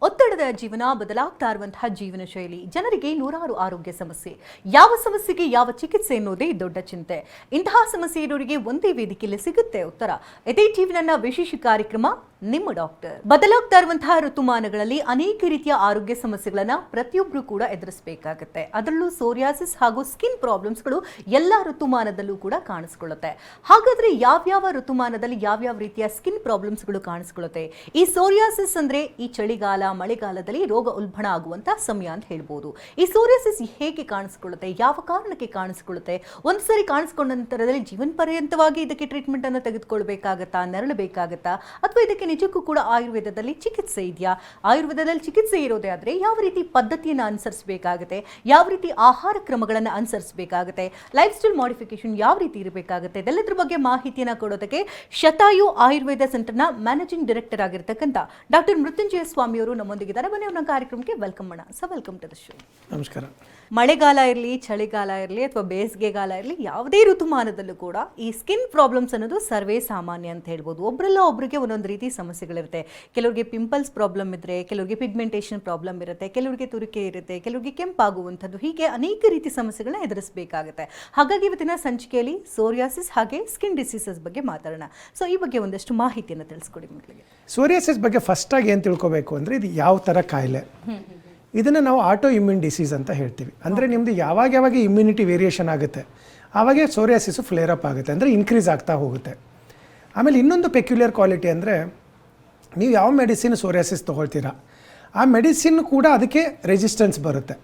ಒತ್ತಡದ ಜೀವನ, ಬದಲಾಗ್ತಾ ಇರುವಂತಹ ಜೀವನ ಶೈಲಿ, ಜನರಿಗೆ ನೂರಾರು ಆರೋಗ್ಯ ಸಮಸ್ಯೆ. ಯಾವ ಸಮಸ್ಯೆಗೆ ಯಾವ ಚಿಕಿತ್ಸೆ ಎನ್ನುವುದೇ ದೊಡ್ಡ ಚಿಂತೆ. ಇಂತಹ ಸಮಸ್ಯೆ ಇರೋರಿಗೆ ಒಂದೇ ವೇದಿಕೆಯಲ್ಲಿ ಸಿಗುತ್ತೆ ಉತ್ತರ. ಇದೇ ಜೀವನ ವಿಶೇಷ ಕಾರ್ಯಕ್ರಮ ನಿಮ್ಮ ಡಾಕ್ಟರ್. ಬದಲಾಗ್ತಾ ಇರುವಂತಹ ಋತುಮಾನಗಳಲ್ಲಿ ಅನೇಕ ರೀತಿಯ ಆರೋಗ್ಯ ಸಮಸ್ಯೆಗಳನ್ನ ಪ್ರತಿಯೊಬ್ಬರು ಕೂಡ ಎದುರಿಸಬೇಕಾಗುತ್ತೆ. ಅದರಲ್ಲೂ ಸೋರಿಯಾಸಿಸ್ ಹಾಗೂ ಸ್ಕಿನ್ ಪ್ರಾಬ್ಲಮ್ಸ್ಗಳು ಎಲ್ಲ ಋತುಮಾನದಲ್ಲೂ ಕೂಡ ಕಾಣಿಸ್ಕೊಳ್ಳುತ್ತೆ. ಹಾಗಾದ್ರೆ ಯಾವ್ಯಾವ ಋತುಮಾನದಲ್ಲಿ ಯಾವ್ಯಾವ ರೀತಿಯ ಸ್ಕಿನ್ ಪ್ರಾಬ್ಲಮ್ಸ್ಗಳು ಕಾಣಿಸ್ಕೊಳ್ಳುತ್ತೆ? ಈ ಸೋರಿಯಾಸಿಸ್ ಅಂದ್ರೆ ಈ ಚಳಿಗಾಲ, ಮಳೆಗಾಲದಲ್ಲಿ ರೋಗ ಉಲ್ಬಣ ಆಗುವಂತಹ ಸಮಯ ಅಂತ ಹೇಳ್ಬೋದು. ಈ ಸೋರಿಯಾಸಿಸ್ ಹೇಗೆ ಕಾಣಿಸ್ಕೊಳ್ಳುತ್ತೆ, ಯಾವ ಕಾರಣಕ್ಕೆ ಕಾಣಿಸ್ಕೊಳ್ಳುತ್ತೆ, ಒಂದ್ಸರಿ ಕಾಣಿಸ್ಕೊಂಡ ನಂತರದಲ್ಲಿ ಜೀವನ ಪರ್ಯಂತವಾಗಿ ಇದಕ್ಕೆ ಟ್ರೀಟ್ಮೆಂಟ್ ಅನ್ನು ತೆಗೆದುಕೊಳ್ಬೇಕಾಗತ್ತಾ, ನೆರಳಬೇಕಾಗತ್ತಾ, ಅಥವಾ ಇದಕ್ಕೆ ನಿಜಕ್ಕೂ ಕೂಡ ಆಯುರ್ವೇದದಲ್ಲಿ ಚಿಕಿತ್ಸೆ ಇದೆಯಾ? ಆಯುರ್ವೇದದಲ್ಲಿ ಚಿಕಿತ್ಸೆ ಇರೋದೇ ಆದ್ರೆ ಯಾವ ರೀತಿ ಪದ್ಧತಿಯನ್ನು ಅನುಸರಿಸಬೇಕಾಗುತ್ತೆ, ಯಾವ ರೀತಿ ಆಹಾರ ಕ್ರಮಗಳನ್ನು ಅನುಸರಿಸಬೇಕಾಗುತ್ತೆ, ಲೈಫ್ ಸ್ಟೈಲ್ ಮಾಡಿಫಿಕೇಶನ್ ಯಾವ ರೀತಿ ಇರಬೇಕಾಗುತ್ತೆ, ಇದೆಲ್ಲದ್ರ ಬಗ್ಗೆ ಮಾಹಿತಿಯನ್ನು ಕೊಡೋದಕ್ಕೆ ಶತಾಯು ಆಯುರ್ವೇದ ಸೆಂಟರ್ನ ಮ್ಯಾನೇಜಿಂಗ್ ಡೈರೆಕ್ಟರ್ ಆಗಿರ್ತಕ್ಕಂಥ ಡಾಕ್ಟರ್ ಮೃತ್ಯುಂಜಯ ಸ್ವಾಮಿ ಅವರು ನಮ್ಮೊಂದಿಗಿದ್ದಾರೆ. ಬನ್ನಿ ಅವ್ರನ್ನ ಕಾರ್ಯಕ್ರಮಕ್ಕೆ ವೆಲ್ಕಮ್ ಮಾಡೋಣ. Welcome to the show. ನಮಸ್ಕಾರ. ಮಳೆಗಾಲ ಇರಲಿ, ಚಳಿಗಾಲ ಇರಲಿ ಅಥವಾ ಬೇಸಿಗೆಗಾಲ ಇರಲಿ, ಯಾವುದೇ ಋತುಮಾನದಲ್ಲೂ ಕೂಡ ಈ ಸ್ಕಿನ್ ಪ್ರಾಬ್ಲಮ್ಸ್ ಅನ್ನೋದು ಸರ್ವೇ ಸಾಮಾನ್ಯ ಅಂತ ಹೇಳ್ಬೋದು. ಒಬ್ಬರೆಲ್ಲ ಒಬ್ಬರಿಗೆ ಒಂದೊಂದು ರೀತಿ ಸಮಸ್ಯೆಗಳಿರುತ್ತೆ. ಕೆಲವರಿಗೆ ಪಿಂಪಲ್ಸ್ ಪ್ರಾಬ್ಲಮ್ ಇದ್ರೆ, ಕೆಲವರಿಗೆ ಪಿಗ್ಮೆಂಟೇಷನ್ ಪ್ರಾಬ್ಲಮ್ ಇರುತ್ತೆ, ಕೆಲವರಿಗೆ ತುರಿಕೆ ಇರುತ್ತೆ, ಕೆಲವರಿಗೆ ಕೆಂಪಾಗುವಂಥದ್ದು, ಹೀಗೆ ಅನೇಕ ರೀತಿ ಸಮಸ್ಯೆಗಳನ್ನ ಎದುರಿಸಬೇಕಾಗುತ್ತೆ. ಹಾಗಾಗಿ ಇವತ್ತಿನ ಸಂಚಿಕೆಯಲ್ಲಿ ಸೋರಿಯಾಸಿಸ್ ಹಾಗೆ ಸ್ಕಿನ್ ಡಿಸೀಸಸ್ ಬಗ್ಗೆ ಮಾತಾಡೋಣ. ಸೊ ಈ ಬಗ್ಗೆ ಒಂದಷ್ಟು ಮಾಹಿತಿಯನ್ನು ತಿಳಿಸ್ಕೊಡಿ ಮಕ್ಕಳಿಗೆ. ಸೋರಿಯಾಸಿಸ್ ಬಗ್ಗೆ ಫಸ್ಟ್ ಆಗಿ ಏನು ತಿಳ್ಕೊಬೇಕು ಅಂದರೆ, ಇದು ಯಾವ ಥರ ಕಾಯಿಲೆ, ಇದನ್ನು ನಾವು ಆಟೋ ಇಮ್ಯೂನ್ ಡಿಸೀಸ್ ಅಂತ ಹೇಳ್ತೀವಿ. ಅಂದರೆ ನಿಮ್ಮದು ಯಾವಾಗ ಇಮ್ಯುನಿಟಿ ವೇರಿಯೇಷನ್ ಆಗುತ್ತೆ ಆವಾಗ ಸೋರಿಯಾಸಿಸು ಫ್ಲೇರ್ ಅಪ್ ಆಗುತ್ತೆ, ಅಂದರೆ ಇನ್ಕ್ರೀಸ್ ಆಗ್ತಾ ಹೋಗುತ್ತೆ. ಆಮೇಲೆ ಇನ್ನೊಂದು ಪೆಕ್ಯುಲರ್ ಕ್ವಾಲಿಟಿ ಅಂದರೆ, ನೀವು ಯಾವ ಮೆಡಿಸಿನ್ ಸೋರಿಯಾಸಿಸ್ ತೊಗೊಳ್ತೀರಾ ಆ ಮೆಡಿಸಿನ್ ಕೂಡ ಅದಕ್ಕೆ ರೆಸಿಸ್ಟೆನ್ಸ್ ಬರುತ್ತೆ,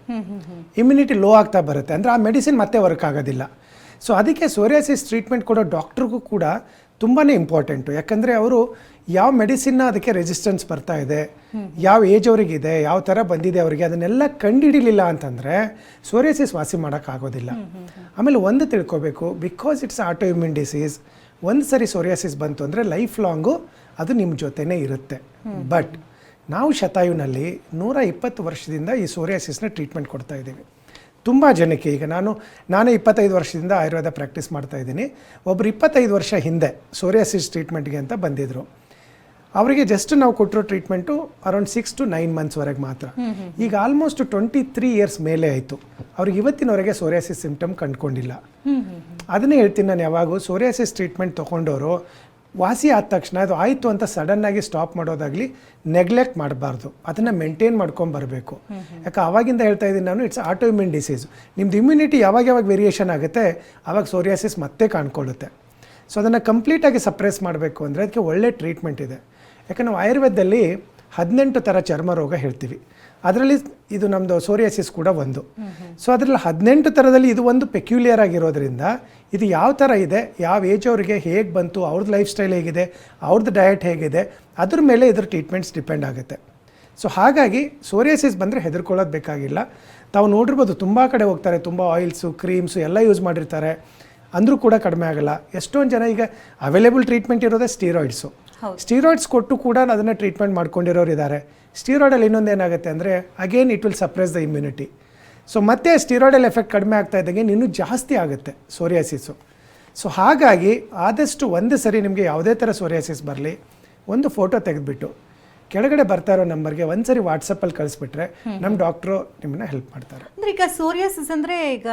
ಇಮ್ಯುನಿಟಿ ಲೋ ಆಗ್ತಾ ಬರುತ್ತೆ, ಅಂದರೆ ಆ ಮೆಡಿಸಿನ್ ಮತ್ತೆ ವರ್ಕ್ ಆಗೋದಿಲ್ಲ. ಸೊ ಅದಕ್ಕೆ ಸೋರಿಯಾಸಿಸ್ ಟ್ರೀಟ್ಮೆಂಟ್ ಕೊಡೋ ಡಾಕ್ಟ್ರಿಗೂ ಕೂಡ ತುಂಬಾ ಇಂಪಾರ್ಟೆಂಟು. ಯಾಕಂದರೆ ಅವರು ಯಾವ ಮೆಡಿಸಿನ್ನ ಅದಕ್ಕೆ ರೆಸಿಸ್ಟೆನ್ಸ್ ಬರ್ತಾ ಇದೆ, ಯಾವ ಏಜ್ ಅವರಿಗಿದೆ, ಯಾವ ಥರ ಬಂದಿದೆ ಅವರಿಗೆ, ಅದನ್ನೆಲ್ಲ ಕಂಡುಹಿಡಿಲಿಲ್ಲ ಅಂತಂದರೆ ಸೋರಿಯಾಸಿಸ್ ವಾಸಿ ಮಾಡೋಕ್ಕಾಗೋದಿಲ್ಲ. ಆಮೇಲೆ ಒಂದು ತಿಳ್ಕೊಬೇಕು, because it's auto immune disease, ಒಂದು ಸರಿ ಸೋರಿಯಾಸಿಸ್ ಬಂತು ಅಂದರೆ ಲೈಫ್ ಲಾಂಗು ಅದು ನಿಮ್ಮ ಜೊತೆನೇ ಇರುತ್ತೆ. ಬಟ್ ನಾವು ಶತಾಯುನಲ್ಲಿ 120 ವರ್ಷದಿಂದ ಈ ಸೋರಿಯಾಸಿಸ್ನ ಟ್ರೀಟ್ಮೆಂಟ್ ಕೊಡ್ತಾ ಇದ್ದೀವಿ ತುಂಬ ಜನಕ್ಕೆ. ಈಗ ನಾನು 25 ವರ್ಷದಿಂದ ಆಯುರ್ವೇದ ಪ್ರಾಕ್ಟೀಸ್ ಮಾಡ್ತಾ ಇದ್ದೀನಿ. ಒಬ್ಬರು 25 ವರ್ಷ ಹಿಂದೆ ಸೋರಿಯಾಸಿಸ್ ಟ್ರೀಟ್ಮೆಂಟ್ಗೆ ಅಂತ ಬಂದಿದ್ದರು. ಅವರಿಗೆ ಜಸ್ಟ್ ನಾವು ಕೊಟ್ಟಿರೋ ಟ್ರೀಟ್ಮೆಂಟು ಅರೌಂಡ್ 6 to 9 ಮಂತ್ಸ್ವರೆಗೆ ಮಾತ್ರ. ಈಗ ಆಲ್ಮೋಸ್ಟ್ 23 ಇಯರ್ಸ್ ಮೇಲೆ ಆಯಿತು, ಅವ್ರಿಗೆ ಇವತ್ತಿನವರೆಗೆ ಸೋರಿಯಾಸಿಸ್ ಸಿಂಪ್ಟಮ್ ಕಂಡುಕೊಂಡಿಲ್ಲ. ಅದನ್ನೇ ಹೇಳ್ತೀನಿ ನಾನು ಯಾವಾಗೂ, ಸೋರಿಯಾಸಿಸ್ ಟ್ರೀಟ್ಮೆಂಟ್ ತೊಗೊಂಡವರು ವಾಸಿ ಆದ ತಕ್ಷಣ ಅದು ಆಯಿತು ಅಂತ ಸಡನ್ನಾಗಿ ಸ್ಟಾಪ್ ಮಾಡೋದಾಗಲಿ ನೆಗ್ಲೆಕ್ಟ್ ಮಾಡಬಾರ್ದು, ಅದನ್ನು ಮೇಂಟೈನ್ ಮಾಡ್ಕೊಂಬರಬೇಕು. ಯಾಕೆ ಆವಾಗಿಂದ ಹೇಳ್ತಾ ಇದ್ದೀನಿ ನಾನು, ಇಟ್ಸ್ ಆಟೋ ಇಮ್ಯೂನ್ ಡಿಸೀಸ್. ನಿಮ್ಮದು ಇಮ್ಯುನಿಟಿ ಯಾವಾಗ ವೇರಿಯೇಷನ್ ಆಗುತ್ತೆ ಆವಾಗ ಸೋರಿಯಾಸಿಸ್ ಮತ್ತೆ ಕಾಣ್ಕೊಳ್ಳುತ್ತೆ. ಸೊ ಅದನ್ನು ಕಂಪ್ಲೀಟಾಗಿ ಸಪ್ರೆಸ್ ಮಾಡಬೇಕು ಅಂದರೆ ಅದಕ್ಕೆ ಒಳ್ಳೆ ಟ್ರೀಟ್ಮೆಂಟ್ ಇದೆ. ಯಾಕೆ ನಾವು ಆಯುರ್ವೇದದಲ್ಲಿ 18 ಥರ ಚರ್ಮ ರೋಗ ಹೇಳ್ತೀವಿ, ಅದರಲ್ಲಿ ಇದು ನಮ್ಮದು ಸೋರಿಯಾಸಿಸ್ ಕೂಡ ಒಂದು. ಸೊ ಅದರಲ್ಲಿ 18 ಥರದಲ್ಲಿ ಇದು ಒಂದು ಪೆಕ್ಯುಲಿಯರ್ ಆಗಿರೋದ್ರಿಂದ ಇದು ಯಾವ ಥರ ಇದೆ, ಯಾವ ಏಜ್ ಅವರಿಗೆ ಹೇಗೆ ಬಂತು, ಅವ್ರದ್ದು ಲೈಫ್ ಸ್ಟೈಲ್ ಹೇಗಿದೆ, ಅವ್ರದ್ದು ಡಯಟ್ ಹೇಗಿದೆ, ಅದ್ರ ಮೇಲೆ ಇದ್ರ ಟ್ರೀಟ್ಮೆಂಟ್ಸ್ ಡಿಪೆಂಡ್ ಆಗುತ್ತೆ. ಸೊ ಹಾಗಾಗಿ ಸೋರಿಯಾಸಿಸ್ ಬಂದರೆ ಹೆದರ್ಕೊಳ್ಳೋದು ಬೇಕಾಗಿಲ್ಲ. ತಾವು ನೋಡಿರ್ಬೋದು, ತುಂಬ ಕಡೆ ಹೋಗ್ತಾರೆ, ತುಂಬ ಆಯಿಲ್ಸು, ಕ್ರೀಮ್ಸು ಎಲ್ಲ ಯೂಸ್ ಮಾಡಿರ್ತಾರೆ, ಅಂದರೂ ಕೂಡ ಕಡಿಮೆ ಆಗಲ್ಲ. ಎಷ್ಟೊಂದು ಜನ ಈಗ ಅವೈಲೇಬಲ್ ಟ್ರೀಟ್ಮೆಂಟ್ ಇರೋದೇ ಸ್ಟೀರಾಯ್ಡ್ಸು. ಸ್ಟೀರಾಯ್ಡ್ಸ್ ಕೊಟ್ಟು ಕೂಡ ಅದನ್ನು ಟ್ರೀಟ್ಮೆಂಟ್ ಮಾಡ್ಕೊಂಡಿರೋರು ಇದ್ದಾರೆ. ಸ್ಟೀರಾಯ್ಡಲ್ಲಿ ಇನ್ನೊಂದು ಏನಾಗುತ್ತೆ ಅಂದರೆ, again it will suppress the immunity. So ಮತ್ತೆ ಸ್ಟೀರಾಯ್ಡಲ್ ಎಫೆಕ್ಟ್ ಕಡಿಮೆ ಆಗ್ತಾ ಇದ್ದಂಗೆ ಇನ್ನೂ ಜಾಸ್ತಿ ಆಗುತ್ತೆ ಸೋರಿಯಾಸಿಸು. ಸೊ ಹಾಗಾಗಿ ಆದಷ್ಟು ಒಂದು ಸರಿ ನಿಮಗೆ ಯಾವುದೇ ಥರ ಸೋರಿಯಾಸಿಸ್ ಬರಲಿ, ಒಂದು ಫೋಟೋ ತೆಗೆದುಬಿಟ್ಟು ಕೆಳಗಡೆ ಬರ್ತಾ ಇರೋ ನಂಬರ್ಗೆ ಒಂದ್ಸರಿ ವಾಟ್ಸಪ್ಪಲ್ಲಿ ಕಳಿಸ್ಬಿಟ್ರೆ ನಮ್ಮ ಡಾಕ್ಟ್ರು ನಿಮ್ಮನ್ನ ಹೆಲ್ಪ್ ಮಾಡ್ತಾರೆ. ಅಂದರೆ ಈಗ ಸೋರಿಯಾಸಿಸ್ ಅಂದರೆ ಈಗ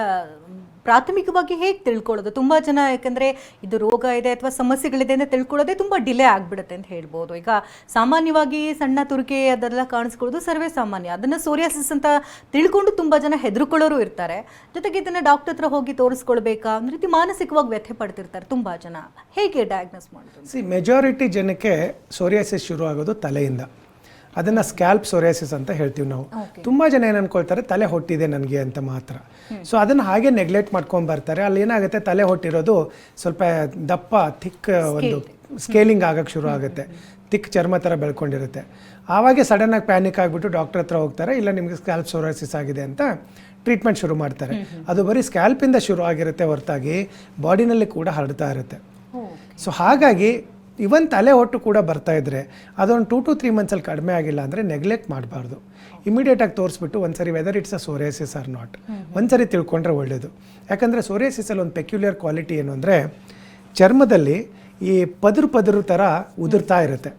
ಪ್ರಾಥಮಿಕವಾಗಿ ಹೇಗೆ ತಿಳ್ಕೊಳ್ಳೋದು? ತುಂಬ ಜನ ಯಾಕಂದರೆ ಇದು ರೋಗ ಇದೆ ಅಥವಾ ಸಮಸ್ಯೆಗಳಿದೆ ಅಂತ ತಿಳ್ಕೊಳ್ಳೋದೇ ತುಂಬ ಡಿಲೇ ಆಗಿಬಿಡುತ್ತೆ ಅಂತ ಹೇಳ್ಬೋದು. ಈಗ ಸಾಮಾನ್ಯವಾಗಿ ಸಣ್ಣ ತುರಿಕೆ ಅದೆಲ್ಲ ಕಾಣಿಸ್ಕೊಳ್ಳೋದು ಸರ್ವೇ ಸಾಮಾನ್ಯ. ಅದನ್ನು ಸೋರಿಯಾಸಿಸ್ ಅಂತ ತಿಳ್ಕೊಂಡು ತುಂಬ ಜನ ಹೆದರ್ಕೊಳ್ಳೋರು ಇರ್ತಾರೆ. ಜೊತೆಗೆ ಇದನ್ನು ಡಾಕ್ಟರ್ ಹತ್ರ ಹೋಗಿ ತೋರಿಸ್ಕೊಳ್ಬೇಕಾ ಒಂದು ರೀತಿ ಮಾನಸಿಕವಾಗಿ ವ್ಯಥೆ ಪಡ್ತಿರ್ತಾರೆ ತುಂಬ ಜನ. ಹೇಗೆ ಡಯಾಗ್ನೋಸ್ ಮಾಡೋದು? ಮೆಜಾರಿಟಿ ಜನಕ್ಕೆ ಸೋರಿಯಾಸಿಸ್ ಶುರು ಆಗೋದು ತಲೆಯಿಂದ. ಅದನ್ನು ಸ್ಕ್ಯಾಲ್ಪ್ ಸೋರಿಯಾಸಿಸ್ ಅಂತ ಹೇಳ್ತೀವಿ ನಾವು. ತುಂಬ ಜನ ಏನು ಅನ್ಕೊಳ್ತಾರೆ, ತಲೆ ಹೊಟ್ಟಿದೆ ನನಗೆ ಅಂತ ಮಾತ್ರ. ಸೊ ಅದನ್ನು ಹಾಗೆ ನೆಗ್ಲೆಕ್ಟ್ ಮಾಡ್ಕೊಂಡು ಬರ್ತಾರೆ. ಅಲ್ಲಿ ಏನಾಗುತ್ತೆ, ತಲೆ ಹೊಟ್ಟಿರೋದು ಸ್ವಲ್ಪ ದಪ್ಪ ಥಿಕ್ ಒಂದು ಸ್ಕೇಲಿಂಗ್ ಆಗೋಕ್ಕೆ ಶುರು ಆಗುತ್ತೆ, ಥಿಕ್ ಚರ್ಮ ಥರ ಬೆಳ್ಕೊಂಡಿರುತ್ತೆ. ಆವಾಗ ಸಡನ್ನಾಗಿ ಪ್ಯಾನಿಕ್ ಆಗಿಬಿಟ್ಟು ಡಾಕ್ಟರ್ ಹತ್ರ ಹೋಗ್ತಾರೆ, ಇಲ್ಲ ನಿಮಗೆ ಸ್ಕ್ಯಾಲ್ಪ್ ಸೋರಿಯಾಸಿಸ್ ಆಗಿದೆ ಅಂತ ಟ್ರೀಟ್ಮೆಂಟ್ ಶುರು ಮಾಡ್ತಾರೆ. ಅದು ಬರೀ ಸ್ಕ್ಯಾಲ್ಪಿಂದ ಶುರು ಆಗಿರುತ್ತೆ ಹೊರತಾಗಿ ಬಾಡಿನಲ್ಲಿ ಕೂಡ ಹರಡ್ತಾ ಇರುತ್ತೆ. ಸೊ ಹಾಗಾಗಿ ಇವನ್ ತಲೆ ಹೊಟ್ಟು ಕೂಡ ಬರ್ತಾ ಇದ್ರೆ ಅದೊಂದು 2 to 3 ಮಂತ್ಸಲ್ಲಿ ಕಡಿಮೆ ಆಗಿಲ್ಲ ಅಂದರೆ ನೆಗ್ಲೆಕ್ಟ್ ಮಾಡಬಾರ್ದು. ಇಮಿಡಿಯೇಟಾಗಿ ತೋರಿಸ್ಬಿಟ್ಟು ಒಂದ್ಸರಿ whether it's a psoriasis or not ಒಂದ್ಸರಿ ತಿಳ್ಕೊಂಡ್ರೆ ಒಳ್ಳೆಯದು. ಯಾಕಂದರೆ ಸೋರಿಯಾಸಿಸಲ್ಲಿ ಒಂದು ಪೆಕ್ಯುಲಿಯರ್ ಕ್ವಾಲಿಟಿ ಏನು ಅಂದರೆ, ಚರ್ಮದಲ್ಲಿ ಈ ಪದರು ಥರ ಉದುರ್ತಾ ಇರುತ್ತೆ.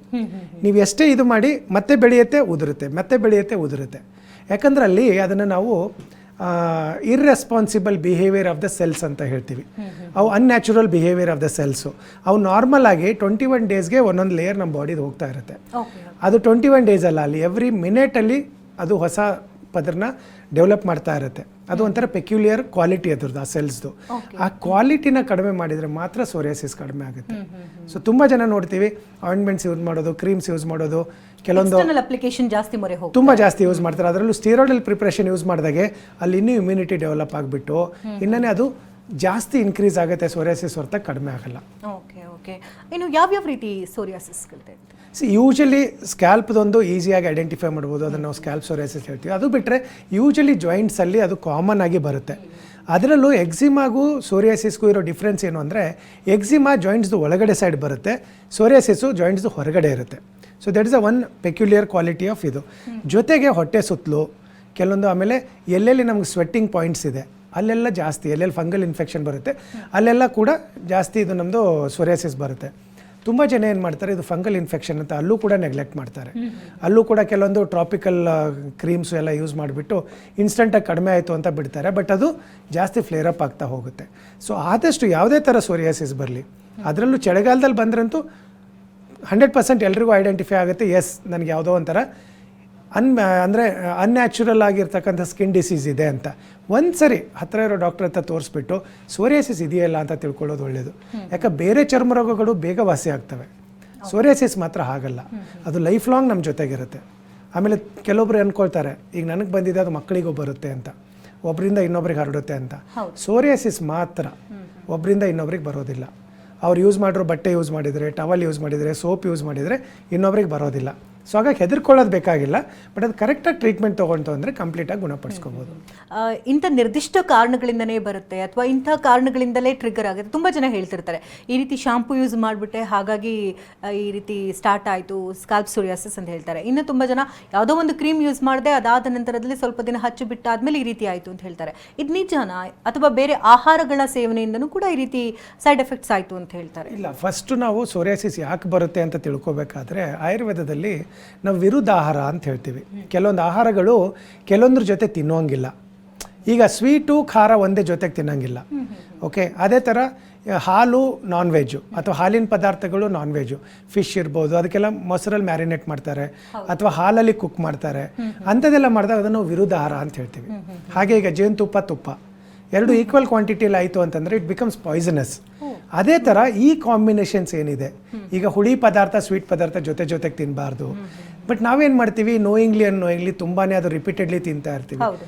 ನೀವು ಎಷ್ಟೇ ಇದು ಮಾಡಿ ಮತ್ತೆ ಬೆಳೆಯುತ್ತೆ ಉದುರುತ್ತೆ, ಮತ್ತೆ ಬೆಳೆಯುತ್ತೆ ಉದುರುತ್ತೆ. ಯಾಕಂದ್ರೆ ಅಲ್ಲಿ ಅದನ್ನು ನಾವು irresponsible behaviour of the cells ಅಂತ ಹೇಳ್ತೀವಿ. ಅವು unnatural behaviour of the cells. ಅವು ನಾರ್ಮಲ್ ಆಗಿ 21 ಡೇಸ್ಗೆ ಒಂದೊಂದು ಲೇಯರ್ ನಮ್ಮ ಬಾಡಿದು ಹೋಗ್ತಾ ಇರುತ್ತೆ. ಅದು 21 ಡೇಸ್ ಅಲ್ಲ, ಅಲ್ಲಿ ಎವ್ರಿ ಮಿನಿಟಲ್ಲಿ ಅದು ಹೊಸ ಪದರನ ಡೆವಲಪ್ ಮಾಡ್ತಾ ಇರುತ್ತೆ. ಅದು ಒಂಥರ ಪೆಕ್ಯುಲಿಯರ್ ಕ್ವಾಲಿಟಿ ಅದ್ರದ್ದು, ಆ ಸೆಲ್ಸ್ದು. ಆ ಕ್ವಾಲಿಟಿನ ಕಡಿಮೆ ಮಾಡಿದರೆ ಮಾತ್ರ ಸೋರಿಯಾಸಿಸ್ ಕಡಿಮೆ ಆಗುತ್ತೆ. ಸೊ ತುಂಬ ಜನ ನೋಡ್ತೀವಿ ಆಯಿಂಟ್ಮೆಂಟ್ಸ್ ಯೂಸ್ ಮಾಡೋದು, ಕ್ರೀಮ್ಸ್ ಯೂಸ್ ಮಾಡೋದು, ಕೆಲವೊಂದು ಅಪ್ಲಿಕೇಶನ್ ಜಾಸ್ತಿ ಮೊರೆ ಹೋಗಿ ತುಂಬ ಜಾಸ್ತಿ ಯೂಸ್ ಮಾಡ್ತಾರೆ. ಅದರಲ್ಲೂ ಸ್ಟೀರಾಯ್ಡಲ್ ಪ್ರಿಪ್ರೇಷನ್ ಯೂಸ್ ಮಾಡಿದಾಗೆ ಅಲ್ಲಿ ಇನ್ನೂ ಇಮ್ಯುನಿಟಿ ಡೆವಲಪ್ ಆಗಿಬಿಟ್ಟು ಇನ್ನೇ ಅದು ಜಾಸ್ತಿ ಇನ್ಕ್ರೀಸ್ ಆಗುತ್ತೆ, ಸೋರಿಯಾಸಿಸ್ ಹೊರತಾಗಿ ಕಡಿಮೆ ಆಗಲ್ಲ. Okay okay. ಇನ್ನು ಯಾವ್ಯಾವ ರೀತಿ ಸೋರಿಯಾಸಿಸ್ಗಳಿದೆ? ಯೂಶಲಿ ಸ್ಕ್ಯಾಲ್ಪ್ದೊಂದು ಈಸಿಯಾಗಿ ಐಡೆಂಟಿಫೈ ಮಾಡ್ಬೋದು, ಅದನ್ನು ನಾವು ಸ್ಕ್ಯಾಲ್ಪ್ ಸೋರಿಯಾಸಿಸ್ ಹೇಳ್ತೀವಿ. ಅದು ಬಿಟ್ಟರೆ ಯೂಶಲಿ ಜಾಯಿಂಟ್ಸಲ್ಲಿ ಅದು ಕಾಮನ್ ಆಗಿ ಬರುತ್ತೆ. ಅದರಲ್ಲೂ ಎಕ್ಸಿಮಾಗೂ ಸೋರಿಯಾಸಿಸ್ಗೂ ಇರೋ ಡಿಫ್ರೆನ್ಸ್ ಏನು ಅಂದರೆ, ಎಕ್ಸಿಮಾ ಜಾಯಿಂಟ್ಸ್ದು ಒಳಗಡೆ ಸೈಡ್ ಬರುತ್ತೆ, ಸೋರಿಯಾಸಿಸು ಜಾಯಿಂಟ್ಸ್ದು ಹೊರಗಡೆ ಇರುತ್ತೆ. So that is a one peculiar quality of ಇದು. ಜೊತೆಗೆ ಹೊಟ್ಟೆ ಸುತ್ತಲೂ ಕೆಲವೊಂದು, ಆಮೇಲೆ ಎಲ್ಲೆಲ್ಲಿ ನಮ್ಗೆ ಸ್ವೆಟ್ಟಿಂಗ್ ಪಾಯಿಂಟ್ಸ್ ಇದೆ ಅಲ್ಲೆಲ್ಲ ಜಾಸ್ತಿ, ಎಲ್ಲೆಲ್ಲಿ ಫಂಗಲ್ ಇನ್ಫೆಕ್ಷನ್ ಬರುತ್ತೆ ಅಲ್ಲೆಲ್ಲ ಕೂಡ ಜಾಸ್ತಿ ಇದು ನಮ್ಮದು ಸೋರಿಯಾಸಿಸ್ ಬರುತ್ತೆ. ತುಂಬ ಜನ ಏನು ಮಾಡ್ತಾರೆ, ಇದು ಫಂಗಲ್ ಇನ್ಫೆಕ್ಷನ್ ಅಂತ ಅಲ್ಲೂ ಕೂಡ ನೆಗ್ಲೆಕ್ಟ್ ಮಾಡ್ತಾರೆ. ಅಲ್ಲೂ ಕೂಡ ಕೆಲವೊಂದು ಟ್ರಾಪಿಕಲ್ ಕ್ರೀಮ್ಸು ಎಲ್ಲ ಯೂಸ್ ಮಾಡಿಬಿಟ್ಟು ಇನ್ಸ್ಟಂಟಾಗಿ ಕಡಿಮೆ ಆಯಿತು ಅಂತ ಬಿಡ್ತಾರೆ. ಬಟ್ ಅದು ಜಾಸ್ತಿ ಫ್ಲೇರಪ್ ಆಗ್ತಾ ಹೋಗುತ್ತೆ. ಸೊ ಆದಷ್ಟು ಯಾವುದೇ ಥರ ಸೋರಿಯಾಸಿಸ್ ಬರಲಿ, ಅದರಲ್ಲೂ ಚಳಿಗಾಲದಲ್ಲಿ ಬಂದ್ರಂತೂ 100% ಎಲ್ರಿಗೂ ಐಡೆಂಟಿಫೈ ಆಗುತ್ತೆ, ಎಸ್ ನನಗೆ ಯಾವುದೋ ಒಂಥರ ಅಂದರೆ ಅನ್ಯಾಚುರಲ್ ಆಗಿರ್ತಕ್ಕಂಥ ಸ್ಕಿನ್ ಡಿಸೀಸ್ ಇದೆ ಅಂತ. ಒಂದು ಸರಿ ಹತ್ತಿರ ಇರೋ ಡಾಕ್ಟರ್ ಹತ್ರ ತೋರಿಸ್ಬಿಟ್ಟು ಸೋರಿಯಾಸಿಸ್ ಇದೆಯಲ್ಲ ಅಂತ ತಿಳ್ಕೊಳ್ಳೋದು ಒಳ್ಳೆಯದು. ಯಾಕೆ ಬೇರೆ ಚರ್ಮ ರೋಗಗಳು ಬೇಗ ವಾಸಿ ಆಗ್ತವೆ, ಸೋರಿಯಾಸಿಸ್ ಮಾತ್ರ ಹಾಗಲ್ಲ. ಅದು ಲೈಫ್ ಲಾಂಗ್ ನಮ್ಮ ಜೊತೆಗಿರುತ್ತೆ. ಆಮೇಲೆ ಕೆಲವೊಬ್ರು ಅಂದ್ಕೊಳ್ತಾರೆ, ಈಗ ನನಗೆ ಬಂದಿದೆ ಅದು ಮಕ್ಕಳಿಗೂ ಬರುತ್ತೆ ಅಂತ, ಒಬ್ಬರಿಂದ ಇನ್ನೊಬ್ರಿಗೆ ಹರಡುತ್ತೆ ಅಂತ. ಸೋರಿಯಾಸಿಸ್ ಮಾತ್ರ ಒಬ್ಬರಿಂದ ಇನ್ನೊಬ್ರಿಗೆ ಬರೋದಿಲ್ಲ. ಅವ್ರು ಯೂಸ್ ಮಾಡಿರೋ ಬಟ್ಟೆ ಯೂಸ್ ಮಾಡಿದರೆ, ಟವಲ್ ಯೂಸ್ ಮಾಡಿದರೆ, ಸೋಪ್ ಯೂಸ್ ಮಾಡಿದರೆ ಇನ್ನೊಬ್ರಿಗೆ ಬರೋದಿಲ್ಲ. ಸೊ ಹಾಗಾಗಿ ಹೆದರ್ಕೊಳ್ಳೋದು ಬೇಕಾಗಿಲ್ಲ. ಬಟ್ ಅದು ಕರೆಕ್ಟಾಗಿ ಟ್ರೀಟ್ಮೆಂಟ್ ತೊಗೊಂಡು ಅಂದರೆ ಕಂಪ್ಲೀಟಾಗಿ ಗುಣಪಡಿಸ್ಕೋಬೋದು. ಇಂಥ ನಿರ್ದಿಷ್ಟ ಕಾರಣಗಳಿಂದನೇ ಬರುತ್ತೆ ಅಥವಾ ಇಂಥ ಕಾರಣಗಳಿಂದಲೇ ಟ್ರಿಗರ್ ಆಗುತ್ತೆ. ತುಂಬ ಜನ ಹೇಳ್ತಿರ್ತಾರೆ, ಈ ರೀತಿ ಶಾಂಪೂ ಯೂಸ್ ಮಾಡಿಬಿಟ್ಟೆ ಹಾಗಾಗಿ ಈ ರೀತಿ ಸ್ಟಾರ್ಟ್ ಆಯಿತು ಸ್ಕಾಲ್ಪ್ ಸೋರಿಯಾಸಿಸ್ ಅಂತ ಹೇಳ್ತಾರೆ. ಇನ್ನು ತುಂಬ ಜನ ಯಾವುದೋ ಒಂದು ಕ್ರೀಮ್ ಯೂಸ್ ಮಾಡಿದೆ, ಅದಾದ ನಂತರದಲ್ಲಿ ಸ್ವಲ್ಪ ದಿನ ಹಚ್ಚಿ ಬಿಟ್ಟಾದ್ಮೇಲೆ ಈ ರೀತಿ ಆಯಿತು ಅಂತ ಹೇಳ್ತಾರೆ. ಇದು ನಿಜನಾ ಅಥವಾ ಬೇರೆ ಆಹಾರಗಳ ಸೇವನೆಯಿಂದನೂ ಕೂಡ ಈ ರೀತಿ ಸೈಡ್ ಎಫೆಕ್ಟ್ಸ್ ಆಯಿತು ಅಂತ ಹೇಳ್ತಾರೆ? ಇಲ್ಲ, ಫಸ್ಟ್ ನಾವು ಸೋರಿಯಾಸಿಸ್ ಯಾಕೆ ಬರುತ್ತೆ ಅಂತ ತಿಳ್ಕೊಬೇಕಾದ್ರೆ ಆಯುರ್ವೇದದಲ್ಲಿ ನಾವು ವಿರುದ್ಧ ಆಹಾರ ಅಂತ ಹೇಳ್ತೀವಿ. ಕೆಲವೊಂದು ಆಹಾರಗಳು ಕೆಲವೊಂದ್ರ ಜೊತೆ ತಿನ್ನೋಂಗಿಲ್ಲ. ಈಗ ಸ್ವೀಟು ಖಾರ ಒಂದೇ ಜೊತೆಗೆ ತಿನ್ನೋಂಗಿಲ್ಲ. ಓಕೆ, ಅದೇ ಥರ ಹಾಲು ನಾನ್ ವೆಜ್ಜು ಅಥವಾ ಹಾಲಿನ ಪದಾರ್ಥಗಳು ನಾನ್ ವೆಜ್ಜು, ಫಿಶ್ ಇರ್ಬೋದು, ಅದಕ್ಕೆಲ್ಲ ಮೊಸರಲ್ಲಿ ಮ್ಯಾರಿನೇಟ್ ಮಾಡ್ತಾರೆ ಅಥವಾ ಹಾಲಲ್ಲಿ ಕುಕ್ ಮಾಡ್ತಾರೆ. ಅಂಥದ್ದೆಲ್ಲ ಮಾಡಿದಾಗ ಅದನ್ನು ವಿರುದ್ಧ ಆಹಾರ ಅಂತ ಹೇಳ್ತೀವಿ. ಹಾಗೆ ಈಗ ಜೇನುತುಪ್ಪ, ತುಪ್ಪ ಎರಡು ಈಕ್ವಲ್ ಕ್ವಾಂಟಿಟಿಯಲ್ಲಿ ಆಯಿತು ಅಂತಂದರೆ ಇಟ್ ಬಿಕಮ್ಸ್ ಪಾಯ್ಸನಸ್. ಅದೇ ಥರ ಈ ಕಾಂಬಿನೇಷನ್ಸ್ ಏನಿದೆ, ಈಗ ಹುಳಿ ಪದಾರ್ಥ ಸ್ವೀಟ್ ಪದಾರ್ಥ ಜೊತೆಗೆ ತಿನ್ನಬಾರ್ದು. ಬಟ್ ನಾವೇನು ಮಾಡ್ತೀವಿ, ನೋಯಿಂಗ್ಲಿ ತುಂಬಾ ಅದು ರಿಪೀಟೆಡ್ಲಿ ತಿಂತಾ ಇರ್ತೀವಿ.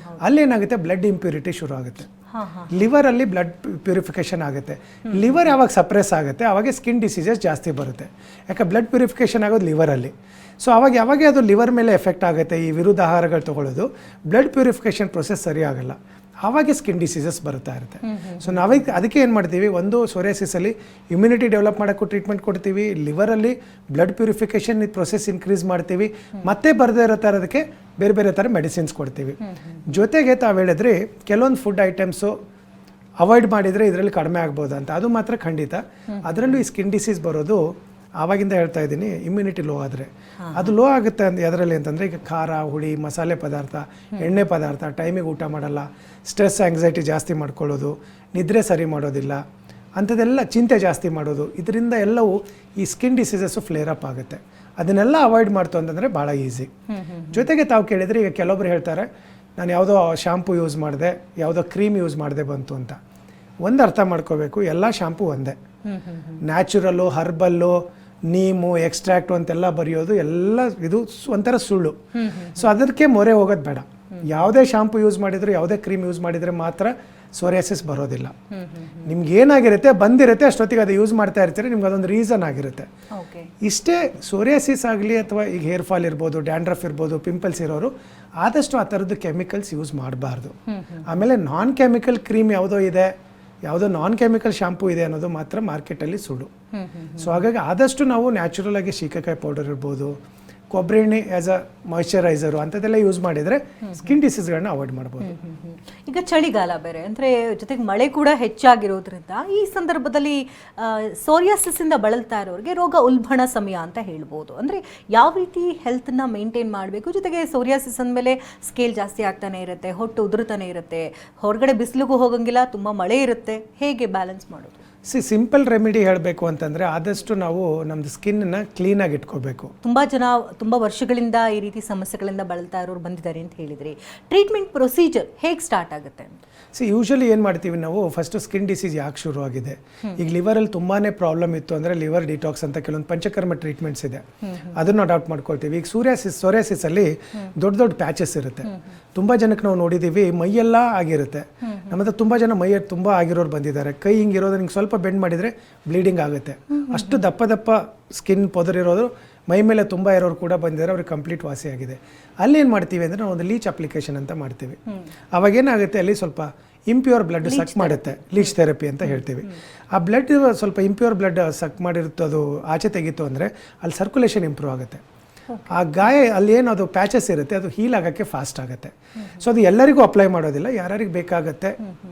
ಅಲ್ಲೇನಾಗುತ್ತೆ, ಬ್ಲಡ್ ಇಂಪ್ಯೂರಿಟಿ ಶುರು ಆಗುತ್ತೆ. ಲಿವರಲ್ಲಿ ಬ್ಲಡ್ ಪ್ಯೂರಿಫಿಕೇಷನ್ ಆಗುತ್ತೆ. ಲಿವರ್ ಯಾವಾಗ ಸಪ್ರೆಸ್ ಆಗುತ್ತೆ ಆವಾಗ ಸ್ಕಿನ್ ಡಿಸೀಸಸ್ ಜಾಸ್ತಿ ಬರುತ್ತೆ. ಯಾಕೆ ಬ್ಲಡ್ ಪ್ಯೂರಿಫಿಕೇಷನ್ ಆಗೋದು ಲಿವರಲ್ಲಿ. ಸೊ ಅವಾಗ ಯಾವಾಗ ಅದು ಲಿವರ್ ಮೇಲೆ ಎಫೆಕ್ಟ್ ಆಗುತ್ತೆ, ಈ ವಿರುದ್ಧ ಆಹಾರಗಳು ತೊಗೊಳ್ಳೋದು, ಬ್ಲಡ್ ಪ್ಯೂರಿಫಿಕೇಷನ್ ಪ್ರೊಸೆಸ್ ಸರಿ ಆಗಲ್ಲ, ಆವಾಗ ಸ್ಕಿನ್ ಡಿಸೀಸಸ್ ಬರ್ತಾ ಇರುತ್ತೆ. ಸೊ ನಾವೀಗ ಅದಕ್ಕೆ ಏನು ಮಾಡ್ತೀವಿ, ಒಂದು ಸೋರಿಯಾಸಿಸಲ್ಲಿ ಇಮ್ಯುನಿಟಿ ಡೆವಲಪ್ ಮಾಡೋಕ್ಕೂ ಟ್ರೀಟ್ಮೆಂಟ್ ಕೊಡ್ತೀವಿ, ಲಿವರಲ್ಲಿ ಬ್ಲಡ್ ಪ್ಯೂರಿಫಿಕೇಷನ್ ಪ್ರೊಸೆಸ್ ಇನ್ಕ್ರೀಸ್ ಮಾಡ್ತೀವಿ, ಮತ್ತೆ ಬರದೇ ಇರೋ ಥರದಕ್ಕೆ ಬೇರೆ ಬೇರೆ ಥರ ಮೆಡಿಸಿನ್ಸ್ ಕೊಡ್ತೀವಿ. ಜೊತೆಗೆ ತಾವು ಹೇಳಿದ್ರಿ ಕೆಲವೊಂದು ಫುಡ್ ಐಟಮ್ಸು ಅವಾಯ್ಡ್ ಮಾಡಿದರೆ ಇದರಲ್ಲಿ ಕಡಿಮೆ ಆಗ್ಬೋದು ಅಂತ, ಅದು ಮಾತ್ರ ಖಂಡಿತ. ಅದರಲ್ಲೂ ಈ ಸ್ಕಿನ್ ಡಿಸೀಸ್ ಬರೋದು ಆವಾಗಿಂದ ಹೇಳ್ತಾ ಇದ್ದೀನಿ, ಇಮ್ಯುನಿಟಿ ಲೋ ಆದರೆ ಅದು ಲೋ ಆಗುತ್ತೆ ಅಂತ. ಅದರಲ್ಲಿ ಅಂತಂದರೆ ಈಗ ಖಾರ, ಹುಳಿ, ಮಸಾಲೆ ಪದಾರ್ಥ, ಎಣ್ಣೆ ಪದಾರ್ಥ, ಟೈಮಿಗೆ ಊಟ ಮಾಡಲ್ಲ, ಸ್ಟ್ರೆಸ್ ಆಂಗ್ಸೈಟಿ ಜಾಸ್ತಿ ಮಾಡ್ಕೊಳ್ಳೋದು, ನಿದ್ರೆ ಸರಿ ಮಾಡೋದಿಲ್ಲ, ಅಂಥದ್ದೆಲ್ಲ ಚಿಂತೆ ಜಾಸ್ತಿ ಮಾಡೋದು, ಇದರಿಂದ ಎಲ್ಲವೂ ಈ ಸ್ಕಿನ್ ಡಿಸೀಸಸ್ಸು ಫ್ಲೇರಪ್ ಆಗುತ್ತೆ. ಅದನ್ನೆಲ್ಲ ಅವಾಯ್ಡ್ ಮಾಡ್ತು ಅಂತಂದರೆ ಭಾಳ ಈಸಿ. ಜೊತೆಗೆ ತಾವು ಕೇಳಿದರೆ ಈಗ ಕೆಲವೊಬ್ರು ಹೇಳ್ತಾರೆ, ನಾನು ಯಾವುದೋ ಶಾಂಪೂ ಯೂಸ್ ಮಾಡಿದೆ, ಯಾವುದೋ ಕ್ರೀಮ್ ಯೂಸ್ ಮಾಡಿದೆ ಬಂತು ಅಂತ. ಒಂದು ಅರ್ಥ ಮಾಡ್ಕೋಬೇಕು, ಎಲ್ಲ ಶಾಂಪೂ ಒಂದೇ. ನ್ಯಾಚುರಲ್ಲು, ಹರ್ಬಲ್ಲು, ನೀಮು, ಎಕ್ಸ್ಟ್ರಾಕ್ಟು ಅಂತೆಲ್ಲ ಬರೆಯೋದು ಎಲ್ಲ ಇದು ಒಂಥರ ಸುಳ್ಳು. ಸೊ ಅದಕ್ಕೆ ಮೊರೆ ಹೋಗೋದು ಬೇಡ. ಯಾವುದೇ ಶಾಂಪೂ ಯೂಸ್ ಮಾಡಿದ್ರು, ಯಾವುದೇ ಕ್ರೀಮ್ ಯೂಸ್ ಮಾಡಿದರೆ ಮಾತ್ರ ಸೋರಿಯಾಸಿಸ್ ಬರೋದಿಲ್ಲ. ನಿಮ್ಗೆ ಏನಾಗಿರುತ್ತೆ ಬಂದಿರುತ್ತೆ, ಅಷ್ಟೊತ್ತಿಗೆ ಅದು ಯೂಸ್ ಮಾಡ್ತಾ ಇರ್ತೀರಿ, ನಿಮ್ಗೆ ಅದೊಂದು ರೀಸನ್ ಆಗಿರುತ್ತೆ. ಇಷ್ಟೇ ಸೋರಿಯಾಸಿಸ್ ಆಗಲಿ ಅಥವಾ ಈಗ ಹೇರ್ ಫಾಲ್ ಇರ್ಬೋದು, ಡ್ಯಾಂಡ್ರಫ್ ಇರ್ಬೋದು, ಪಿಂಪಲ್ಸ್ ಇರೋರು ಆದಷ್ಟು ಆ ಥರದ್ದು ಕೆಮಿಕಲ್ಸ್ ಯೂಸ್ ಮಾಡಬಾರ್ದು. ಆಮೇಲೆ ನಾನ್ ಕೆಮಿಕಲ್ ಕ್ರೀಮ್ ಯಾವುದೋ ಇದೆ, ಯಾವುದೋ ನಾನ್ ಕೆಮಿಕಲ್ ಶಾಂಪೂ ಇದೆ ಅನ್ನೋದು ಮಾತ್ರ ಮಾರ್ಕೆಟಲ್ಲಿ ಸುಳ್ಳು. ಸೊ ಹಾಗಾಗಿ ಆದಷ್ಟು ನಾವು ನ್ಯಾಚುರಲ್ ಆಗಿ ಶೀಕಾಕಾಯಿ ಪೌಡರ್ ಇರ್ಬೋದು, ಕೊಬ್ಬರಿ ಎಣ್ಣೆ ಆ್ಯಸ್ ಅ ಮಾಯ್ಶ್ಚರೈಸರು ಅಂಥದ್ದೆಲ್ಲ ಯೂಸ್ ಮಾಡಿದರೆ ಸ್ಕಿನ್ ಡಿಸೀಸ್ಗಳನ್ನ ಅವಾಯ್ಡ್ ಮಾಡ್ಬೋದು. ಈಗ ಚಳಿಗಾಲ ಬೇರೆ ಅಂದರೆ ಜೊತೆಗೆ ಮಳೆ ಕೂಡ ಹೆಚ್ಚಾಗಿರೋದ್ರಿಂದ ಈ ಸಂದರ್ಭದಲ್ಲಿ ಸೋರಿಯಾಸಿಸ್ಸಿಂದ ಬಳಲ್ತಾ ಇರೋರಿಗೆ ರೋಗ ಉಲ್ಬಣ ಸಮಯ ಅಂತ ಹೇಳ್ಬೋದು. ಅಂದರೆ ಯಾವ ರೀತಿ ಹೆಲ್ತನ್ನ ಮೇಂಟೈನ್ ಮಾಡಬೇಕು, ಜೊತೆಗೆ ಸೋರಿಯಾಸಿಸ್ ಅಂದಮೇಲೆ ಸ್ಕೇಲ್ ಜಾಸ್ತಿ ಆಗ್ತಾನೆ ಇರುತ್ತೆ, ಹೊಟ್ಟು ಉದುರುತ್ತಾನೆ ಇರುತ್ತೆ, ಹೊರಗಡೆ ಬಿಸಿಲಿಗೂ ಹೋಗಂಗಿಲ್ಲ, ತುಂಬ ಮಳೆ ಇರುತ್ತೆ, ಹೇಗೆ ಬ್ಯಾಲೆನ್ಸ್ ಮಾಡೋದು? ಸಿಂಪಲ್ ರೆಮಿಡಿ ಹೇಳಬೇಕು ಅಂತಂದರೆ ಆದಷ್ಟು ನಾವು ನಮ್ಮದು ಸ್ಕಿನ್ನ ಕ್ಲೀನಾಗಿ ಇಟ್ಕೋಬೇಕು. ತುಂಬ ಜನ ತುಂಬ ವರ್ಷಗಳಿಂದ ಈ ರೀತಿ ಸಮಸ್ಯೆಗಳಿಂದ ಬಳಲ್ತಾ ಇರೋರು ಬಂದಿದ್ದಾರೆ ಅಂತ ಹೇಳಿದ್ರಿ. ಟ್ರೀಟ್ಮೆಂಟ್ ಪ್ರೊಸೀಜರ್ ಹೇಗೆ ಸ್ಟಾರ್ಟ್ ಆಗುತ್ತೆ ಅಂತ? ಯೂಶಲಿ ಏನು ಮಾಡ್ತೀವಿ ನಾವು, ಫಸ್ಟು ಸ್ಕಿನ್ ಡಿಸೀಸ್ ಯಾಕೆ ಶುರು ಆಗಿದೆ, ಈಗ ಲಿವರಲ್ಲಿ ತುಂಬಾ ಪ್ರಾಬ್ಲಮ್ ಇತ್ತು ಅಂದರೆ ಲಿವರ್ ಡಿಟಾಕ್ಸ್ ಅಂತ ಕೆಲವೊಂದು ಪಂಚಕರ್ಮ ಟ್ರೀಟ್ಮೆಂಟ್ಸ್ ಇದೆ, ಅದನ್ನು ಅಡಾಪ್ಟ್ ಮಾಡ್ಕೊಳ್ತೀವಿ. ಈಗ ಸೋರಿಯಾಸಿಸಲ್ಲಿ ದೊಡ್ಡ ದೊಡ್ಡ ಪ್ಯಾಚಸ್ ಇರುತ್ತೆ. ತುಂಬ ಜನಕ್ಕೆ ನಾವು ನೋಡಿದ್ದೀವಿ ಮೈಯೆಲ್ಲ ಆಗಿರುತ್ತೆ. ನಮ್ಮ ಹತ್ರ ತುಂಬ ಜನ ಮೈಯಲ್ಲಿ ತುಂಬ ಆಗಿರೋರು ಬಂದಿದ್ದಾರೆ. ಕೈ ಹಿಂಗಿರೋದು ನಿಂಗೆ ಸ್ವಲ್ಪ ಬೆಂಡ್ ಮಾಡಿದರೆ ಬ್ಲೀಡಿಂಗ್ ಆಗುತ್ತೆ. ಅಷ್ಟು ದಪ್ಪ ದಪ್ಪ ಸ್ಕಿನ್ ಪೊದರಿರೋದು ಮೈ ಮೇಲೆ ತುಂಬ ಇರೋರು ಕೂಡ ಬಂದಿದ್ದಾರೆ, ಅವ್ರಿಗೆ ಕಂಪ್ಲೀಟ್ ವಾಸಿಯಾಗಿದೆ. ಅಲ್ಲಿ ಏನು ಮಾಡ್ತೀವಿ ಅಂದರೆ ನಾವು ಒಂದು ಲೀಚ್ ಅಪ್ಲಿಕೇಶನ್ ಅಂತ ಮಾಡ್ತೀವಿ. ಅವಾಗೇನಾಗುತ್ತೆ, ಅಲ್ಲಿ ಸ್ವಲ್ಪ ಇಂಪ್ಯೂರ್ ಬ್ಲಡ್ ಸಕ್ ಮಾಡುತ್ತೆ, ಲೀಚ್ ಥೆರಪಿ ಅಂತ ಹೇಳ್ತೀವಿ. ಆ ಬ್ಲಡ್ ಸ್ವಲ್ಪ ಇಂಪ್ಯೂರ್ ಬ್ಲಡ್ ಸಕ್ ಮಾಡಿರುತ್ತೆ, ಅದು ಆಚೆ ತೆಗೀತು ಅಂದರೆ ಅಲ್ಲಿ ಸರ್ಕ್ಯುಲೇಷನ್ ಇಂಪ್ರೂವ್ ಆಗುತ್ತೆ. ಆ ಗಾಯ ಅಲ್ಲಿ ಏನು ಅದು ಪ್ಯಾಚಸ್ ಇರುತ್ತೆ ಅದು ಹೀಲ್ ಆಗೋಕ್ಕೆ ಫಾಸ್ಟ್ ಆಗುತ್ತೆ. ಸೊ ಅದು ಎಲ್ಲರಿಗೂ ಅಪ್ಲೈ ಮಾಡೋದಿಲ್ಲ, ಯಾರಿಗೆ ಬೇಕಾಗುತ್ತೆ,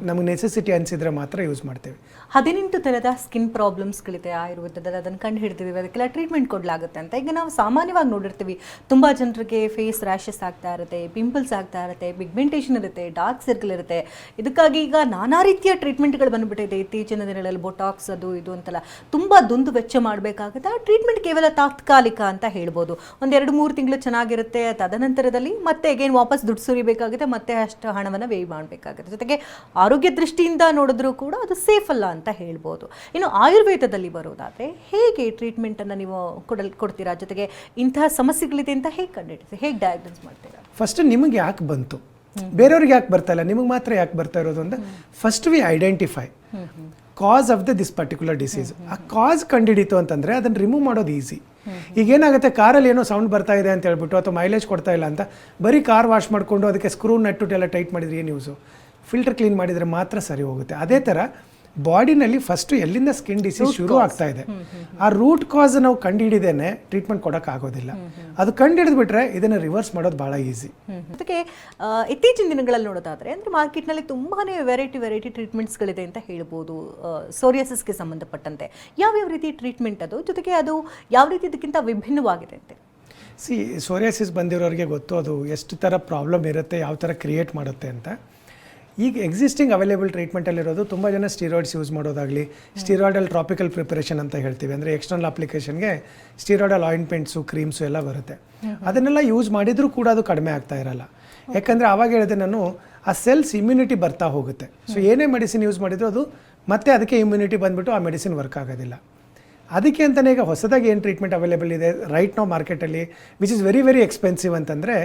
ನಮಗೆ ನೆಸೆಸಿಟಿ ಅನಿಸಿದ್ರೆ ಮಾತ್ರ ಯೂಸ್ ಮಾಡ್ತೀವಿ. 18 ಥರದ ಸ್ಕಿನ್ ಪ್ರಾಬ್ಲಮ್ಸ್ಗಳಿದೆ ಆಯುರ್ವೇದದಲ್ಲಿ, ಅದನ್ನು ಕಂಡು ಹಿಡ್ತಿದ್ದೀವಿ, ಅದಕ್ಕೆಲ್ಲ ಟ್ರೀಟ್ಮೆಂಟ್ ಕೊಡಲಾಗುತ್ತೆ ಅಂತ. ಈಗ ನಾವು ಸಾಮಾನ್ಯವಾಗಿ ನೋಡಿರ್ತೀವಿ ತುಂಬ ಜನರಿಗೆ ಫೇಸ್ ರ್ಯಾಷಸ್ ಆಗ್ತಾ ಇರುತ್ತೆ, ಪಿಂಪಲ್ಸ್ ಆಗ್ತಾ ಇರುತ್ತೆ, ಪಿಗ್ಮೆಂಟೇಷನ್ ಇರುತ್ತೆ, ಡಾರ್ಕ್ ಸರ್ಕಲ್ ಇರುತ್ತೆ. ಇದಕ್ಕಾಗಿ ಈಗ ನಾನಾ ರೀತಿಯ ಟ್ರೀಟ್ಮೆಂಟ್ಗಳು ಬಂದುಬಿಟ್ಟಿದೆ ಇತ್ತೀಚಿನ ದಿನಗಳಲ್ಲಿ. ಬೊಟಾಕ್ಸ್ ಅದು ಇದು ಅಂತೆಲ್ಲ ತುಂಬ ದುಂದು ವೆಚ್ಚ ಮಾಡಬೇಕಾಗುತ್ತೆ. ಆ ಟ್ರೀಟ್ಮೆಂಟ್ ಕೇವಲ ತಾತ್ಕಾಲಿಕ ಅಂತ ಹೇಳ್ಬೋದು. 1-2-3 ತಿಂಗಳು ಚೆನ್ನಾಗಿರುತ್ತೆ, ತದನಂತರದಲ್ಲಿ ಮತ್ತೆ ಅಗೇನ್ ವಾಪಸ್ ದುಡ್ಡು ಸುರಿಬೇಕಾಗುತ್ತೆ, ಮತ್ತೆ ಅಷ್ಟು ಹಣವನ್ನು ವ್ಯಯ ಮಾಡಬೇಕಾಗುತ್ತೆ. ಜೊತೆಗೆ ಆರೋಗ್ಯ ದೃಷ್ಟಿಯಿಂದ ನೋಡಿದ್ರೂ ಕೂಡ ಅದು ಸೇಫ್ ಅಲ್ಲ ಅಂತ ಹೇಳ್ಬೋದು. ಇನ್ನು ಆಯುರ್ವೇದದಲ್ಲಿ ಬರೋದಾದರೆ ಹೇಗೆ ಟ್ರೀಟ್ಮೆಂಟನ್ನು ನೀವು ಕೊಡ್ತೀರಾ, ಜೊತೆಗೆ ಇಂತಹ ಸಮಸ್ಯೆಗಳಿದೆ ಅಂತ ಹೇಗೆ ಕಂಡುಹಿಡಿತೀರಿ, ಹೇಗೆ ಡಯಾಗ್ನೋಸ್ ಮಾಡ್ತೀರಾ? ಫಸ್ಟ್ ನಿಮಗೆ ಯಾಕೆ ಬಂತು, ಬೇರೆಯವ್ರಿಗೆ ಯಾಕೆ ಬರ್ತಾ ಇಲ್ಲ, ನಿಮಗೆ ಮಾತ್ರ ಯಾಕೆ ಬರ್ತಾ ಇರೋದು ಅಂತ first we identify cause of this particular disease. ಆ ಕಾಸ್ ಕಂಡುಹಿಡಿತು ಅಂತಂದರೆ ಅದನ್ನು ರಿಮೂವ್ ಮಾಡೋದು ಈಸಿ. ಈಗೇನಾಗುತ್ತೆ, ಕಾರಲ್ಲಿ ಏನೋ ಸೌಂಡ್ ಬರ್ತಾ ಇದೆ ಅಂತ ಹೇಳ್ಬಿಟ್ಟು ಅಥವಾ ಮೈಲೇಜ್ ಕೊಡ್ತಾ ಇಲ್ಲ ಅಂತ ಬರೀ ಕಾರ್ ವಾಶ್ ಮಾಡಿಕೊಂಡು ಅದಕ್ಕೆ ಸ್ಕ್ರೂ ನಟ್ಟು ಎಲ್ಲ ಟೈಟ್ ಮಾಡಿದ್ರೆ ಏನು ಯೂಸು? ಫಿಲ್ಟರ್ ಕ್ಲೀನ್ ಮಾಡಿದರೆ ಮಾತ್ರ ಸರಿ ಹೋಗುತ್ತೆ. ಅದೇ ಥರ ಬಾಡಿನಲ್ಲಿ ಫಸ್ಟು ಎಲ್ಲಿಂದ ಸ್ಕಿನ್ ಡಿಸೀಸ್ ಶುರು ಆಗ್ತಾ ಇದೆ ಆ ರೂಟ್ ಕಾಸ್ ನಾವು ಕಂಡುಹಿಡಿದೇನೆ ಟ್ರೀಟ್ಮೆಂಟ್ ಕೊಡೋಕ್ಕಾಗೋದಿಲ್ಲ. ಅದು ಕಂಡುಹಿಡಿದ್ಬಿಟ್ರೆ ಇದನ್ನು ರಿವರ್ಸ್ ಮಾಡೋದು ಭಾಳ ಈಸಿ. ಅದಕ್ಕೆ ಇತ್ತೀಚಿನ ದಿನಗಳಲ್ಲಿ ನೋಡೋದಾದರೆ ಅಂದರೆ ಮಾರ್ಕೆಟ್ನಲ್ಲಿ ತುಂಬಾ ವೆರೈಟಿ ಟ್ರೀಟ್ಮೆಂಟ್ಸ್ಗಳಿದೆ ಅಂತ ಹೇಳ್ಬೋದು. ಸೋರಿಯಾಸಿಸ್ಗೆ ಸಂಬಂಧಪಟ್ಟಂತೆ ಯಾವ್ಯಾವ ರೀತಿ ಟ್ರೀಟ್ಮೆಂಟ್ ಅದು, ಜೊತೆಗೆ ಅದು ಯಾವ ರೀತಿ ಇದಕ್ಕಿಂತ ವಿಭಿನ್ನವಾಗಿದೆ ಅಂತೆ? ಸೋರಿಯಾಸಿಸ್ ಬಂದಿರೋರಿಗೆ ಗೊತ್ತು ಅದು ಎಷ್ಟು ಥರ ಪ್ರಾಬ್ಲಮ್ ಇರುತ್ತೆ, ಯಾವ ಥರ ಕ್ರಿಯೇಟ್ ಮಾಡುತ್ತೆ ಅಂತ. ಈಗ ಎಕ್ಸಿಸ್ಟಿಂಗ್ ಅವೈಲೇಬಲ್ ಟ್ರೀಟ್ಮೆಂಟಲ್ಲಿರೋದು ತುಂಬ ಜನ ಸ್ಟೀರಾಯ್ಡ್ಸ್ ಯೂಸ್ ಮಾಡೋದಾಗಲಿ, ಸ್ಟೀರಾಯ್ಡಲ್ ಟ್ರಾಪಿಕಲ್ ಪ್ರಿಪರೇಷನ್ ಅಂತ ಹೇಳ್ತೀವಿ, ಅಂದರೆ ಎಕ್ಸ್ಟರ್ನಲ್ ಅಪ್ಲಿಕೇಶನ್ಗೆ ಸ್ಟೀರಾಯ್ಡಲ್ ಆಯಿಂಟ್ಮೆಂಟ್ಸು ಕ್ರೀಮ್ಸು ಎಲ್ಲ ಬರುತ್ತೆ. ಅದನ್ನೆಲ್ಲ ಯೂಸ್ ಮಾಡಿದರೂ ಕೂಡ ಅದು ಕಡಿಮೆ ಆಗ್ತಾ ಇರಲ್ಲ. ಯಾಕಂದರೆ ಆವಾಗ ಹೇಳಿದೆ ನಾನು, ಆ ಸೆಲ್ಸ್ ಇಮ್ಯುನಿಟಿ ಬರ್ತಾ ಹೋಗುತ್ತೆ. ಸೊ ಏನೇ ಮೆಡಿಸಿನ್ ಯೂಸ್ ಮಾಡಿದರೂ ಅದು ಮತ್ತೆ ಅದಕ್ಕೆ ಇಮ್ಯುನಿಟಿ ಬಂದುಬಿಟ್ಟು ಆ ಮೆಡಿಸಿನ್ ವರ್ಕ್ ಆಗೋದಿಲ್ಲ. ಅದಕ್ಕೆ ಅಂತಲೇ ಈಗ ಹೊಸದಾಗಿ ಏನು ಟ್ರೀಟ್ಮೆಂಟ್ ಅವೈಲೇಬಲ್ ಇದೆ ರೈಟ್ ನಾವು ಮಾರ್ಕೆಟಲ್ಲಿ, ವಿಚ್ ಇಸ್ ವೆರಿ ಎಕ್ಸ್ಪೆನ್ಸಿವ್ ಅಂತಂದರೆ,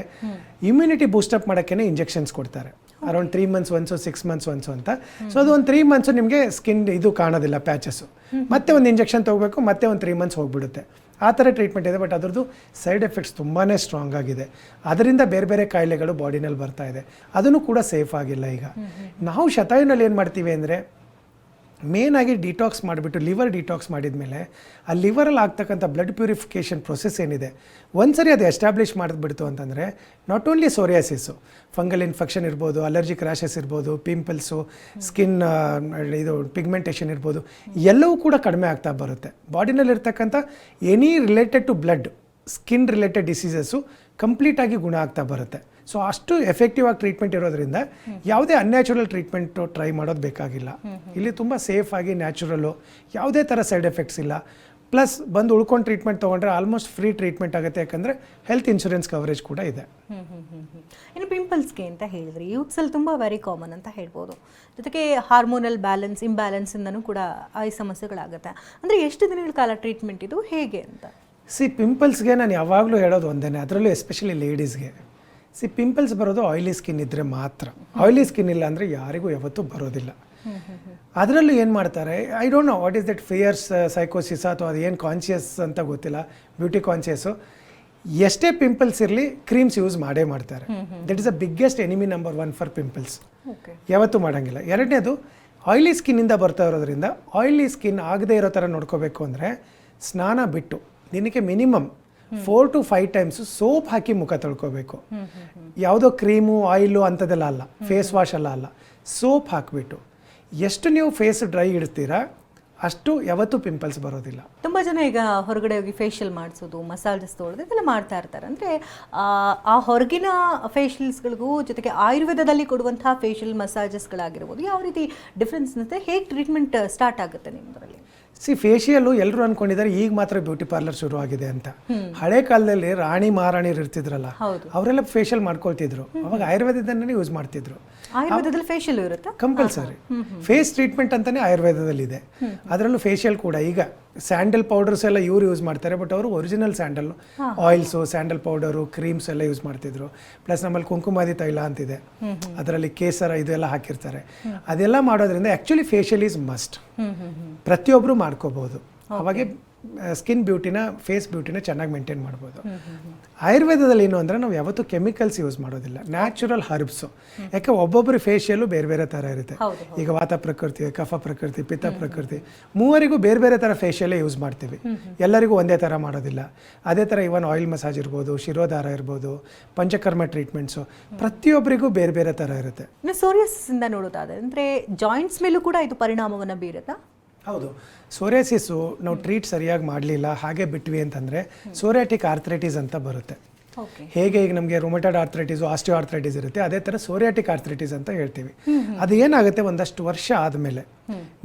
ಇಮ್ಯುನಿಟಿ ಬೂಸ್ಟಪ್ ಮಾಡೋಕ್ಕೇ ಇಂಜೆಕ್ಷನ್ಸ್ ಕೊಡ್ತಾರೆ. Around 3 months once 6 months once ಅಂತ. ಸೊ ಅದು ಒಂದು 3 months ನಿಮಗೆ ಸ್ಕಿನ್ ಇದು ಕಾಣೋದಿಲ್ಲ, ಪ್ಯಾಚಸ್ಸು. ಮತ್ತೆ ಒಂದು ಇಂಜೆಕ್ಷನ್ ತೊಗೋಬೇಕು, ಮತ್ತೆ ಒಂದು 3 months ಹೋಗ್ಬಿಡುತ್ತೆ. ಆ ಥರ ಟ್ರೀಟ್ಮೆಂಟ್ ಇದೆ. ಬಟ್ ಅದರದ್ದು ಸೈಡ್ ಎಫೆಕ್ಟ್ಸ್ ತುಂಬಾ ಸ್ಟ್ರಾಂಗ್ ಆಗಿದೆ. ಅದರಿಂದ ಬೇರೆ ಬೇರೆ ಕಾಯಿಲೆಗಳು ಬಾಡಿನಲ್ಲಿ ಬರ್ತಾ ಇದೆ. ಅದನ್ನು ಕೂಡ ಸೇಫ್ ಆಗಿಲ್ಲ. ಈಗ ನಾವು ಶತಾಯುನಲ್ಲಿ ಏನು ಮಾಡ್ತೀವಿ ಅಂದರೆ, ಮೇನಾಗಿ ಡಿಟಾಕ್ಸ್ ಮಾಡಿಬಿಟ್ಟು ಲಿವರ್ ಡಿಟಾಕ್ಸ್ ಮಾಡಿದ ಮೇಲೆ ಆ ಲಿವರಲ್ಲಿ ಆಗ್ತಕ್ಕಂಥ ಬ್ಲಡ್ ಪ್ಯೂರಿಫಿಕೇಷನ್ ಪ್ರೊಸೆಸ್ ಏನಿದೆ, ಒಂದ್ಸರಿ ಅದು ಎಸ್ಟಾಬ್ಲಿಷ್ ಮಾಡಿಬಿಡ್ತು ಅಂತಂದರೆ not only psoriasis, fungal infection ಇರ್ಬೋದು, ಅಲರ್ಜಿಕ್ ರ್ಯಾಷಸ್ ಇರ್ಬೋದು, ಪಿಂಪಲ್ಸು, ಸ್ಕಿನ್ ಇದು ಪಿಗ್ಮೆಂಟೇಷನ್ ಇರ್ಬೋದು, ಎಲ್ಲವೂ ಕೂಡ ಕಡಿಮೆ ಆಗ್ತಾ ಬರುತ್ತೆ. ಬಾಡಿನಲ್ಲಿರ್ತಕ್ಕಂಥ any related to blood skin related diseases ಕಂಪ್ಲೀಟಾಗಿ ಗುಣ ಆಗ್ತಾ ಬರುತ್ತೆ. ಸೊ ಅಷ್ಟು ಎಫೆಕ್ಟಿವ್ ಆಗಿ ಟ್ರೀಟ್ಮೆಂಟ್ ಇರೋದ್ರಿಂದ ಯಾವುದೇ ಅನ್ಯಾಚುರಲ್ ಟ್ರೀಟ್ಮೆಂಟು ಟ್ರೈ ಮಾಡೋದು ಬೇಕಾಗಿಲ್ಲ. ಇಲ್ಲಿ ತುಂಬ ಸೇಫ್ ಆಗಿ ನ್ಯಾಚುರಲ್ಲು, ಯಾವುದೇ ಥರ ಸೈಡ್ ಎಫೆಕ್ಟ್ಸ್ ಇಲ್ಲ. ಪ್ಲಸ್ ಬಂದು ಉಳ್ಕೊಂಡು ಟ್ರೀಟ್ಮೆಂಟ್ ತೊಗೊಂಡ್ರೆ ಆಲ್ಮೋಸ್ಟ್ ಫ್ರೀ ಟ್ರೀಟ್ಮೆಂಟ್ ಆಗುತ್ತೆ, ಯಾಕಂದರೆ ಹೆಲ್ತ್ ಇನ್ಶೂರೆನ್ಸ್ ಕವರೇಜ್ ಕೂಡ ಇದೆ. ಇನ್ನು ಪಿಂಪಲ್ಸ್ಗೆ ಅಂತ ಹೇಳಿದ್ರಿ, ಯೂತ್ಸಲ್ಲಿ ತುಂಬ ವೆರಿ ಕಾಮನ್ ಅಂತ ಹೇಳ್ಬೋದು. ಜೊತೆಗೆ ಹಾರ್ಮೋನಲ್ ಇಂಬ್ಯಾಲೆನ್ಸಿಂದನೂ ಕೂಡ ಈ ಸಮಸ್ಯೆಗಳಾಗುತ್ತೆ. ಅಂದರೆ ಎಷ್ಟು ದಿನಗಳ ಕಾಲ ಟ್ರೀಟ್ಮೆಂಟ್ ಇದು, ಹೇಗೆ ಅಂತ? ಪಿಂಪಲ್ಸ್ಗೆ ನಾನು ಯಾವಾಗಲೂ ಹೇಳೋದು ಒಂದೇ, ಅದರಲ್ಲೂ ಎಸ್ಪೆಷಲಿ ಲೇಡೀಸ್ಗೆ. ಪಿಂಪಲ್ಸ್ ಬರೋದು ಆಯಿಲಿ ಸ್ಕಿನ್ ಇದ್ದರೆ ಮಾತ್ರ. ಆಯಿಲಿ ಸ್ಕಿನ್ ಇಲ್ಲ ಅಂದರೆ ಯಾರಿಗೂ ಯಾವತ್ತೂ ಬರೋದಿಲ್ಲ. ಅದರಲ್ಲೂ ಏನು ಮಾಡ್ತಾರೆ, I don't know what is that fears ಸೈಕೋಸಿಸ್ ಅಥವಾ ಅದು ಏನು ಕಾನ್ಷಿಯಸ್ ಅಂತ ಗೊತ್ತಿಲ್ಲ, ಬ್ಯೂಟಿ ಕಾನ್ಷಿಯಸ್ಸು. ಎಷ್ಟೇ ಪಿಂಪಲ್ಸ್ ಇರಲಿ ಕ್ರೀಮ್ಸ್ ಯೂಸ್ ಮಾಡೇ ಮಾಡ್ತಾರೆ. That is the biggest enemy number 1 for pimples. ಯಾವತ್ತೂ ಮಾಡೋಂಗಿಲ್ಲ. ಎರಡನೇದು, ಆಯಿಲಿ ಸ್ಕಿನ್ನಿಂದ ಬರ್ತಾ ಇರೋದ್ರಿಂದ ಆಯಿಲಿ ಸ್ಕಿನ್ ಆಗದೇ ಇರೋ ಥರ ನೋಡ್ಕೋಬೇಕು ಅಂದರೆ ಸ್ನಾನ ಬಿಟ್ಟು ದಿನಕ್ಕೆ ಮಿನಿಮಮ್ 4 to 5 ಟೈಮ್ಸ್ ಸೋಪ್ ಹಾಕಿ ಮುಖ ತೊಳ್ಕೊಬೇಕು. ಯಾವುದೋ ಕ್ರೀಮು ಆಯಿಲು ಅಂಥದ್ದೆಲ್ಲ ಅಲ್ಲ, ಫೇಸ್ ವಾಶ್ ಅಲ್ಲ, ಸೋಪ್ ಹಾಕಿಬಿಟ್ಟು ಎಷ್ಟು ನೀವು ಫೇಸ್ ಡ್ರೈ ಇಡ್ತೀರಾ ಅಷ್ಟು ಯಾವತ್ತೂ ಪಿಂಪಲ್ಸ್ ಬರೋದಿಲ್ಲ. ತುಂಬ ಜನ ಈಗ ಹೊರಗಡೆ ಹೋಗಿ ಫೇಶಿಯಲ್ ಮಾಡಿಸೋದು, ಮಸಾಜಸ್ ತೊಗೊಳ್ಳೋದು ಇದೆಲ್ಲ ಮಾಡ್ತಾ ಇರ್ತಾರೆ. ಅಂದರೆ ಆ ಹೊರಗಿನ ಫೇಶಿಯಲ್ಸ್ಗಳಿಗೂ ಜೊತೆಗೆ ಆಯುರ್ವೇದದಲ್ಲಿ ಕೊಡುವಂತಹ ಫೇಶಿಯಲ್ ಮಸಾಜಸ್ಗಳಾಗಿರ್ಬೋದು, ಯಾವ ರೀತಿ ಡಿಫ್ರೆನ್ಸ್ ಇರುತ್ತೆ, ಹೇಗೆ ಟ್ರೀಟ್ಮೆಂಟ್ ಸ್ಟಾರ್ಟ್ ಆಗುತ್ತೆ ನಿಮ್ಮದರಲ್ಲಿ? ಫೇಶಿಯಲ್ಲು ಎಲ್ಲರೂ ಅನ್ಕೊಂಡಿದ್ದಾರೆ ಈಗ ಮಾತ್ರ ಬ್ಯೂಟಿ ಪಾರ್ಲರ್ ಶುರು ಆಗಿದೆ ಅಂತ. ಹಳೆ ಕಾಲದಲ್ಲಿ ರಾಣಿ ಮಹಾರಾಣಿಯರು ಇರ್ತಿದ್ರಲ್ಲ, ಅವರೆಲ್ಲ ಫೇಶಿಯಲ್ ಮಾಡ್ಕೊಳ್ತಿದ್ರು. ಅವಾಗ ಆಯುರ್ವೇದದನ್ನೇ ಯೂಸ್ ಮಾಡ್ತಿದ್ರು. ಆಯುರ್ವೇದದಲ್ಲಿ ಫೇಶಿಯಲ್ ಇರುತ್ತೆ ಕಂಪಲ್ಸರಿ. ಫೇಸ್ ಟ್ರೀಟ್ಮೆಂಟ್ ಅಂತಾನೆ ಆಯುರ್ವೇದದಲ್ಲಿ ಇದೆ, ಅದರಲ್ಲೂ ಫೇಶಿಯಲ್ ಕೂಡ. ಈಗ ಸ್ಯಾಂಡಲ್ ಪೌಡರ್ಸ್ ಎಲ್ಲ ಇವ್ರು ಯೂಸ್ ಮಾಡ್ತಾರೆ, ಬಟ್ ಅವರು original sandal oils, sandal powder, creams ಎಲ್ಲ ಯೂಸ್ ಮಾಡ್ತಿದ್ರು. ಪ್ಲಸ್ ನಮ್ಮಲ್ಲಿ ಕುಂಕುಮಾದಿ ತೈಲ ಅಂತಿದೆ, ಅದರಲ್ಲಿ ಕೇಸರ ಇದೆಲ್ಲ ಹಾಕಿರ್ತಾರೆ. ಅದೆಲ್ಲ ಮಾಡೋದ್ರಿಂದ ಆ್ಯಕ್ಚುಲಿ ಫೇಶಿಯಲ್ ಈಸ್ ಮಸ್ಟ್, ಪ್ರತಿಯೊಬ್ಬರು ಮಾಡ್ಕೋಬಹುದು. ಅವಾಗೆ ಸ್ಕಿನ್ ಬ್ಯೂಟಿನ, ಫೇಸ್ ಬ್ಯೂಟಿನ ಚೆನ್ನಾಗಿ ಮೇಂಟೈನ್ ಮಾಡ್ಬೋದು. ಆಯುರ್ವೇದದಲ್ಲಿ ಏನು ಅಂದರೆ ನಾವು ಯಾವತ್ತೂ ಕೆಮಿಕಲ್ಸ್ ಯೂಸ್ ಮಾಡೋದಿಲ್ಲ, ನ್ಯಾಚುರಲ್ ಹರ್ಬ್ಸು. ಯಾಕೆ ಒಬ್ಬೊಬ್ಬರು ಫೇಶಿಯಲು ಬೇರೆ ಬೇರೆ ಥರ ಇರುತ್ತೆ. ಈಗ ವಾತ ಪ್ರಕೃತಿ, ಕಫ ಪ್ರಕೃತಿ, ಪಿತ್ತ ಪ್ರಕೃತಿ, ಮೂವರಿಗೂ ಬೇರೆ ಬೇರೆ ಥರ ಫೇಶಿಯಲೇ ಯೂಸ್ ಮಾಡ್ತೀವಿ, ಎಲ್ಲರಿಗೂ ಒಂದೇ ಥರ ಮಾಡೋದಿಲ್ಲ. ಅದೇ ಥರ ಇವನ್ ಆಯಿಲ್ ಮಸಾಜ್ ಇರ್ಬೋದು, ಶಿರೋಧಾರ ಇರ್ಬೋದು, ಪಂಚಕರ್ಮ ಟ್ರೀಟ್ಮೆಂಟ್ಸು, ಪ್ರತಿಯೊಬ್ಬರಿಗೂ ಬೇರೆ ಬೇರೆ ಥರ ಇರುತ್ತೆ. ಇನ್ನು ಸೋರಿಯಾಸಿಸ್ಸಿಂದ ನೋಡೋದಾದರೆ ಅಂದರೆ ಜಾಯಿಂಟ್ಸ್ ಮೇಲೂ ಕೂಡ ಇದು ಪರಿಣಾಮವನ್ನು ಬೀರುತ್ತಾ? ಹೌದು. ಸೋರಿಯಾಸಿಸ್ಸು ನಾವು ಟ್ರೀಟ್ ಸರಿಯಾಗಿ ಮಾಡಲಿಲ್ಲ, ಹಾಗೆ ಬಿಟ್ವಿ ಅಂತಂದರೆ ಸೋರಿಯಾಟಿಕ್ ಆರ್ಥ್ರೈಟಿಸ್ ಅಂತ ಬರುತ್ತೆ. ಹೇಗೆ ಈಗ ನಮಗೆ ರೊಮೆಟಾಯ್ಡ್ ಆರ್ಥ್ರೈಟಿಸು, ಆಸ್ಟಿಯೋ ಆರ್ಥ್ರೈಟಿಸ್ ಇರುತ್ತೆ, ಅದೇ ಥರ ಸೋರಿಯಾಟಿಕ್ ಆರ್ಥ್ರೈಟಿಸ್ ಅಂತ ಹೇಳ್ತೀವಿ. ಅದು ಏನಾಗುತ್ತೆ, ಒಂದಷ್ಟು ವರ್ಷ ಆದಮೇಲೆ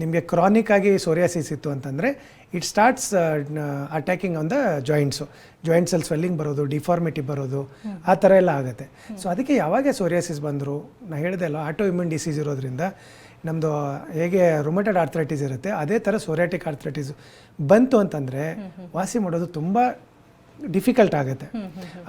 ನಿಮಗೆ ಕ್ರಾನಿಕ್ ಆಗಿ ಸೋರಿಯಾಸಿಸ್ ಇತ್ತು ಅಂತಂದರೆ it starts attacking on the ಜಾಯಿಂಟ್ಸಲ್ಲಿ ಸ್ವೆಲ್ಲಿಂಗ್ ಬರೋದು, ಡಿಫಾರ್ಮಿಟಿ ಬರೋದು, ಆ ಥರ ಎಲ್ಲ ಆಗುತ್ತೆ. ಸೊ ಅದಕ್ಕೆ ಯಾವಾಗ ಸೋರಿಯಾಸಿಸ್ ಬಂದರು, ನಾನು ಹೇಳಿದೆ ಅಲ್ಲ, ಆಟೋ ಇಮ್ಯೂನ್ ಡಿಸೀಸ್ ಇರೋದ್ರಿಂದ ನಮ್ಮದು ಹೇಗೆ ರೊಮೆಟಾಯ್ಡ್ ಆರ್ಥ್ರೈಟಿಸ್ ಇರುತ್ತೆ ಅದೇ ಥರ ಸೋರಿಯಾಟಿಕ್ ಆರ್ಥ್ರೈಟಿಸ್ ಬಂತು ಅಂತಂದರೆ ವಾಸಿ ಮಾಡೋದು ತುಂಬ ಡಿಫಿಕಲ್ಟ್ ಆಗುತ್ತೆ.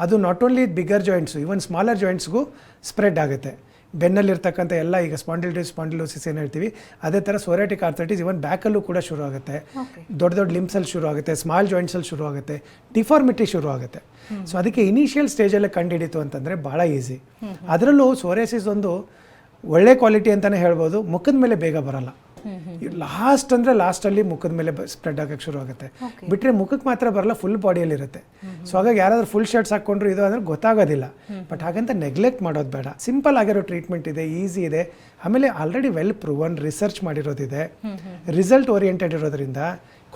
ಅದು not only bigger joints, even smaller ಜಾಯಿಂಟ್ಸ್ಗೂ ಸ್ಪ್ರೆಡ್ ಆಗುತ್ತೆ. ಬೆನ್ನಲ್ಲಿರ್ತಕ್ಕಂಥ ಎಲ್ಲ ಈಗ ಸ್ಪಾಂಡಿಲೋಸಿಸ್ ಏನು ಹೇಳ್ತೀವಿ, ಅದೇ ಥರ ಸೋರಿಯಾಟಿಕ್ ಆರ್ಥ್ರೈಟಿಸ್ ಇವನ್ ಬ್ಯಾಕಲ್ಲೂ ಕೂಡ ಶುರು ಆಗುತ್ತೆ, ದೊಡ್ಡ ದೊಡ್ಡ ಲಿಮ್ಸಲ್ಲಿ ಶುರು ಆಗುತ್ತೆ, ಸ್ಮಾಲ್ ಜಾಯಿಂಟ್ಸಲ್ಲಿ ಶುರು ಆಗುತ್ತೆ, ಡಿಫಾರ್ಮಿಟಿ ಶುರು ಆಗುತ್ತೆ. ಸೊ ಅದಕ್ಕೆ ಇನಿಷಿಯಲ್ ಸ್ಟೇಜಲ್ಲೇ ಕಂಡುಹಿಡಿತು ಅಂತಂದರೆ ಭಾಳ ಈಸಿ. ಅದರಲ್ಲೂ ಸೋರಿಯಾಸಿಸ್ ಒಂದು ಒಳ್ಳೆ ಕ್ವಾಲಿಟಿ ಅಂತಲೇ ಹೇಳ್ಬೋದು, ಮುಖದ ಮೇಲೆ ಬೇಗ ಬರಲ್ಲ. ಲಾಸ್ಟ್ ಅಂದರೆ ಲಾಸ್ಟಲ್ಲಿ ಮುಖದ ಮೇಲೆ ಸ್ಪ್ರೆಡ್ ಆಗೋಕ್ಕೆ ಶುರು ಆಗುತ್ತೆ, ಬಿಟ್ಟರೆ ಮುಖಕ್ಕೆ ಮಾತ್ರ ಬರಲ್ಲ, ಫುಲ್ ಬಾಡಿಯಲ್ಲಿ ಇರುತ್ತೆ. ಸೊ ಹಾಗಾಗಿ ಯಾರಾದರೂ ಫುಲ್ ಶರ್ಟ್ಸ್ ಹಾಕ್ಕೊಂಡ್ರು ಇದು ಅಂದರೆ ಗೊತ್ತಾಗೋದಿಲ್ಲ. ಬಟ್ ಹಾಗಂತ ನೆಗ್ಲೆಕ್ಟ್ ಮಾಡೋದು ಬೇಡ. ಸಿಂಪಲ್ ಆಗಿರೋ ಟ್ರೀಟ್ಮೆಂಟ್ ಇದೆ, ಈಸಿ ಇದೆ, ಆಮೇಲೆ ಆಲ್ರೆಡಿ ವೆಲ್ ಪ್ರೂವನ್, ರಿಸರ್ಚ್ ಮಾಡಿರೋದಿದೆ, ರಿಸಲ್ಟ್ ಓರಿಯೆಂಟೆಡ್ ಇರೋದ್ರಿಂದ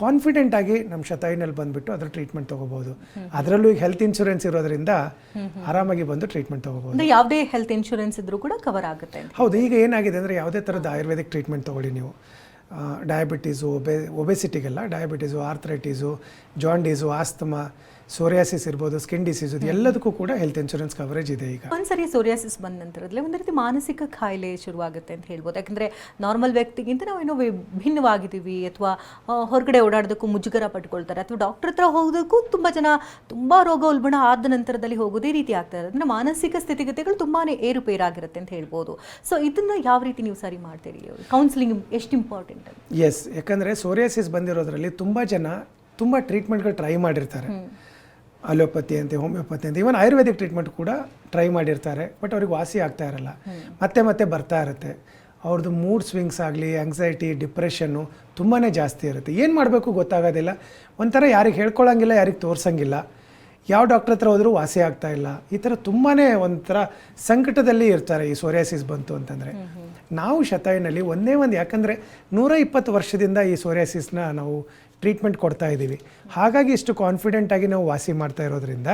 ಕಾನ್ಫಿಡೆಂಟ್ ಆಗಿ ನಮ್ಮ ಶತಾಯಿನಲ್ಲಿ ಬಂದುಬಿಟ್ಟು ಅದರ ಟ್ರೀಟ್ಮೆಂಟ್ ತೊಗೋಬೋದು. ಅದರಲ್ಲೂ ಈಗ ಹೆಲ್ತ್ ಇನ್ಶೂರೆನ್ಸ್ ಇರೋದ್ರಿಂದ ಆರಾಮಾಗಿ ಬಂದು ಟ್ರೀಟ್ಮೆಂಟ್ ತೊಗೋಬೋದು. ಯಾವುದೇ ಹೆಲ್ತ್ ಇನ್ಶೂರೆನ್ಸ್ ಇದ್ರೂ ಕೂಡ ಕವರ್ ಆಗುತ್ತೆ. ಹೌದು. ಈಗ ಏನಾಗಿದೆ ಅಂದರೆ ಯಾವುದೇ ಥರದ ಆಯುರ್ವೇದಿಕ್ ಟ್ರೀಟ್ಮೆಂಟ್ ತೊಗೊಳ್ಳಿ ನೀವು, ಡಯಾಬಿಟೀಸು, ಒಬೆಸಿಟಿಗೆಲ್ಲ, diabetes, arthritis, jaundice, asthma, psoriasis ಇರ್ಬೋದು, ಸ್ಕಿನ್ ಡಿಸೀಸ್, ಎಲ್ಲದಕ್ಕೂ ಕೂಡ ಹೆಲ್ತ್ ಇನ್ಶೂರೆನ್ಸ್ ಕವರೇಜ್ ಇದೆ. ಈಗ ಒಂದ್ಸರಿ ಸೋರಿಯಾಸಿಸ್ ಬಂದ ನಂತರದಲ್ಲಿ ಒಂದು ರೀತಿ ಮಾನಸಿಕ ಕಾಯಿಲೆ ಶುರುವಾಗುತ್ತೆ ಅಂತ ಹೇಳ್ಬೋದು. ಯಾಕಂದರೆ ನಾರ್ಮಲ್ ವ್ಯಕ್ತಿಗಿಂತ ನಾವು ಏನೋ ಭಿನ್ನವಾಗಿದ್ದೀವಿ, ಅಥವಾ ಹೊರಗಡೆ ಓಡಾಡೋದಕ್ಕೂ ಮುಜುಗರ ಪಟ್ಕೊಳ್ತಾರೆ, ಅಥವಾ ಡಾಕ್ಟರ್ ಹತ್ರ ಹೋಗೋದಕ್ಕೂ ತುಂಬ ಜನ ತುಂಬ ರೋಗ ಉಲ್ಬಣ ಆದ ನಂತರದಲ್ಲಿ ಹೋಗೋದೇ ರೀತಿ ಆಗ್ತದೆ. ಅಂದರೆ ಮಾನಸಿಕ ಸ್ಥಿತಿಗತಿಗಳು ತುಂಬಾ ಏರುಪೇರಾಗಿರುತ್ತೆ ಅಂತ ಹೇಳ್ಬೋದು. ಸೊ ಇದನ್ನು ಯಾವ ರೀತಿ ನೀವು ಸರಿ ಮಾಡ್ತೀರಿ? ಕೌನ್ಸಿಲಿಂಗ್ ಎಷ್ಟು ಇಂಪಾರ್ಟೆಂಟ್? ಎಸ್, ಯಾಕಂದರೆ ಸೋರಿಯಾಸಿಸ್ ಬಂದಿರೋದ್ರಲ್ಲಿ ತುಂಬ ಜನ ತುಂಬ ಟ್ರೀಟ್ಮೆಂಟ್ಗಳು ಟ್ರೈ ಮಾಡಿರ್ತಾರೆ. ಅಲೋಪತಿ ಅಂತ, ಹೋಮಿಯೋಪತಿ ಅಂತ, ಇವನ್ ಆಯುರ್ವೇದಿಕ್ ಟ್ರೀಟ್ಮೆಂಟ್ ಕೂಡ ಟ್ರೈ ಮಾಡಿರ್ತಾರೆ, ಬಟ್ ಅವ್ರಿಗೆ ವಾಸಿ ಆಗ್ತಾ ಇರಲ್ಲ, ಮತ್ತೆ ಬರ್ತಾ ಇರುತ್ತೆ. ಅವ್ರದ್ದು ಮೂಡ್ ಸ್ವಿಂಗ್ಸ್ ಆಗಲಿ, ಆಂಗ್ಸೈಟಿ, ಡಿಪ್ರೆಷನ್ನು ತುಂಬಾ ಜಾಸ್ತಿ ಇರುತ್ತೆ. ಏನು ಮಾಡಬೇಕು ಗೊತ್ತಾಗೋದಿಲ್ಲ, ಒಂಥರ ಯಾರಿಗೆ ಹೇಳ್ಕೊಳ್ಳೋಂಗಿಲ್ಲ, ಯಾರಿಗೆ ತೋರಿಸೋಂಗಿಲ್ಲ, ಯಾವ ಡಾಕ್ಟ್ರ್ ಹತ್ರ ಹೋದರೂ ವಾಸಿ ಆಗ್ತಾ ಇಲ್ಲ. ಈ ಥರ ತುಂಬಾ ಒಂಥರ ಸಂಕಟದಲ್ಲಿ ಇರ್ತಾರೆ ಈ ಸೋರಿಯಾಸಿಸ್ ಬಂತು ಅಂತಂದರೆ. ನಾವು ಶತಾಯಿನಲ್ಲಿ ಒಂದೇ ಒಂದು, ಯಾಕಂದರೆ 120 ವರ್ಷದಿಂದ ಈ ಸೋರಿಯಾಸಿಸ್ನ ನಾವು ಟ್ರೀಟ್ಮೆಂಟ್ ಕೊಡ್ತಾ ಇದ್ದೀವಿ. ಹಾಗಾಗಿ ಇಷ್ಟು ಕಾನ್ಫಿಡೆಂಟಾಗಿ ನಾವು ವಾಸಿ ಮಾಡ್ತಾ ಇರೋದ್ರಿಂದ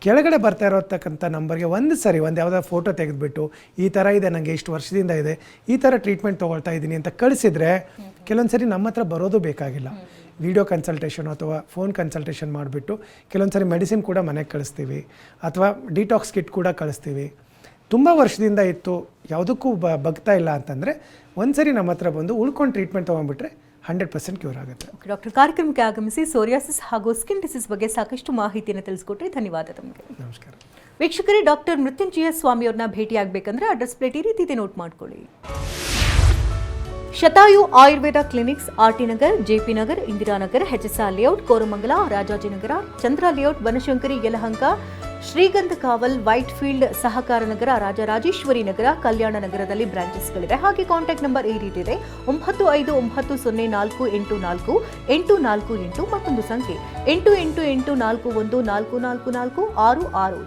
ಕೆಳಗಡೆ ಬರ್ತಾ ಇರೋತಕ್ಕಂಥ ನಂಬರ್ಗೆ ಒಂದು ಯಾವುದಾದ್ರು ಫೋಟೋ ತೆಗೆದುಬಿಟ್ಟು ಈ ಥರ ಇದೆ, ನನಗೆ ಇಷ್ಟು ವರ್ಷದಿಂದ ಇದೆ, ಈ ಥರ ಟ್ರೀಟ್ಮೆಂಟ್ ತೊಗೊಳ್ತಾ ಇದ್ದೀನಿ ಅಂತ ಕಳಿಸಿದರೆ ಕೆಲವೊಂದು ಸರಿ ನಮ್ಮ ಹತ್ರ ಬರೋದು ಬೇಕಾಗಿಲ್ಲ. ವಿಡಿಯೋ ಕನ್ಸಲ್ಟೇಷನ್ ಅಥವಾ ಫೋನ್ ಕನ್ಸಲ್ಟೇಷನ್ ಮಾಡಿಬಿಟ್ಟು ಕೆಲವೊಂದು ಸರಿ ಮೆಡಿಸಿನ್ ಕೂಡ ಮನೆಗೆ ಕಳಿಸ್ತೀವಿ, ಅಥವಾ ಡಿಟಾಕ್ಸ್ ಕಿಟ್ ಕೂಡ ಕಳಿಸ್ತೀವಿ. ತುಂಬ ವರ್ಷದಿಂದ ಇತ್ತು, ಯಾವುದಕ್ಕೂ ಬಗ್ತಾ ಇಲ್ಲ ಅಂತಂದರೆ ಒಂದು ಸರಿ ನಮ್ಮ ಹತ್ರ ಬಂದು ಉಳ್ಕೊಂಡು ಟ್ರೀಟ್ಮೆಂಟ್ ತೊಗೊಂಡ್ಬಿಟ್ರೆ 100% ಕ್ಯೂರ್ ಆಗುತ್ತೆ. ಡಾಕ್ಟರ್, ಕಾರ್ಯಕ್ರಮಕ್ಕೆ ಆಗಮಿಸಿ ಸೋರಿಯಾಸಿಸ್ ಹಾಗೂ ಸ್ಕಿನ್ ಡಿಸೀಸ್ ಬಗ್ಗೆ ಸಾಕಷ್ಟು ಮಾಹಿತಿಯನ್ನು ತಿಳಿಸ್ಕೊಟ್ರಿ. ಧನ್ಯವಾದ ತಮಗೆ. ನಮಸ್ಕಾರ ವೀಕ್ಷಕರೇ, ಡಾಕ್ಟರ್ ಮೃತ್ಯುಂಜಯ ಸ್ವಾಮಿ ಅವ್ರನ್ನ ಭೇಟಿಯಾಗಬೇಕಂದ್ರೆ ಅಡ್ರೆಸ್ ಪ್ಲೇಟ್ ಈ ರೀತಿ ನೋಟ್ ಮಾಡ್ಕೊಳ್ಳಿ. Shatayu Ayurveda clinics, RT Nagar, JP Nagar, Indiranagar, HSR layout, Koramangala, Rajajinagar, Chandra layout, Banashankari, Yelahanka, Srigandha Kaval, white field, ಸಹಕಾರ ನಗರ, ರಾಜರಾಜೇಶ್ವರಿ ನಗರ, ಕಲ್ಯಾಣ ನಗರದಲ್ಲಿ ಬ್ರಾಂಚೆಸ್ಗಳಿವೆ. ಹಾಗೆ ಕಾಂಟ್ಯಾಕ್ಟ್ ನಂಬರ್ ಈ ರೀತಿ ಇದೆ: 9590484848 ಮತ್ತೊಂದು ಸಂಖ್ಯೆ 8884144466.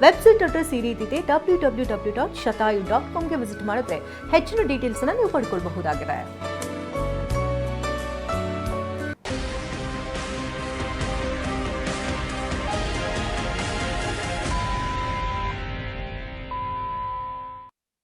ವೆಬ್ಸೈಟ್ ಅಡ್ರೆಸ್ ಈ ರೀತಿ ಇದೆ: www.shatayu.com ಗೆ ವಿಸಿಟ್ ಮಾಡಿದ್ರೆ ಹೆಚ್ಚಿನ ಡೀಟೇಲ್ಸ್ ಅನ್ನು ನೀವು ಪಡ್ಕೊಳ್ಬಹುದಾಗಿದೆ.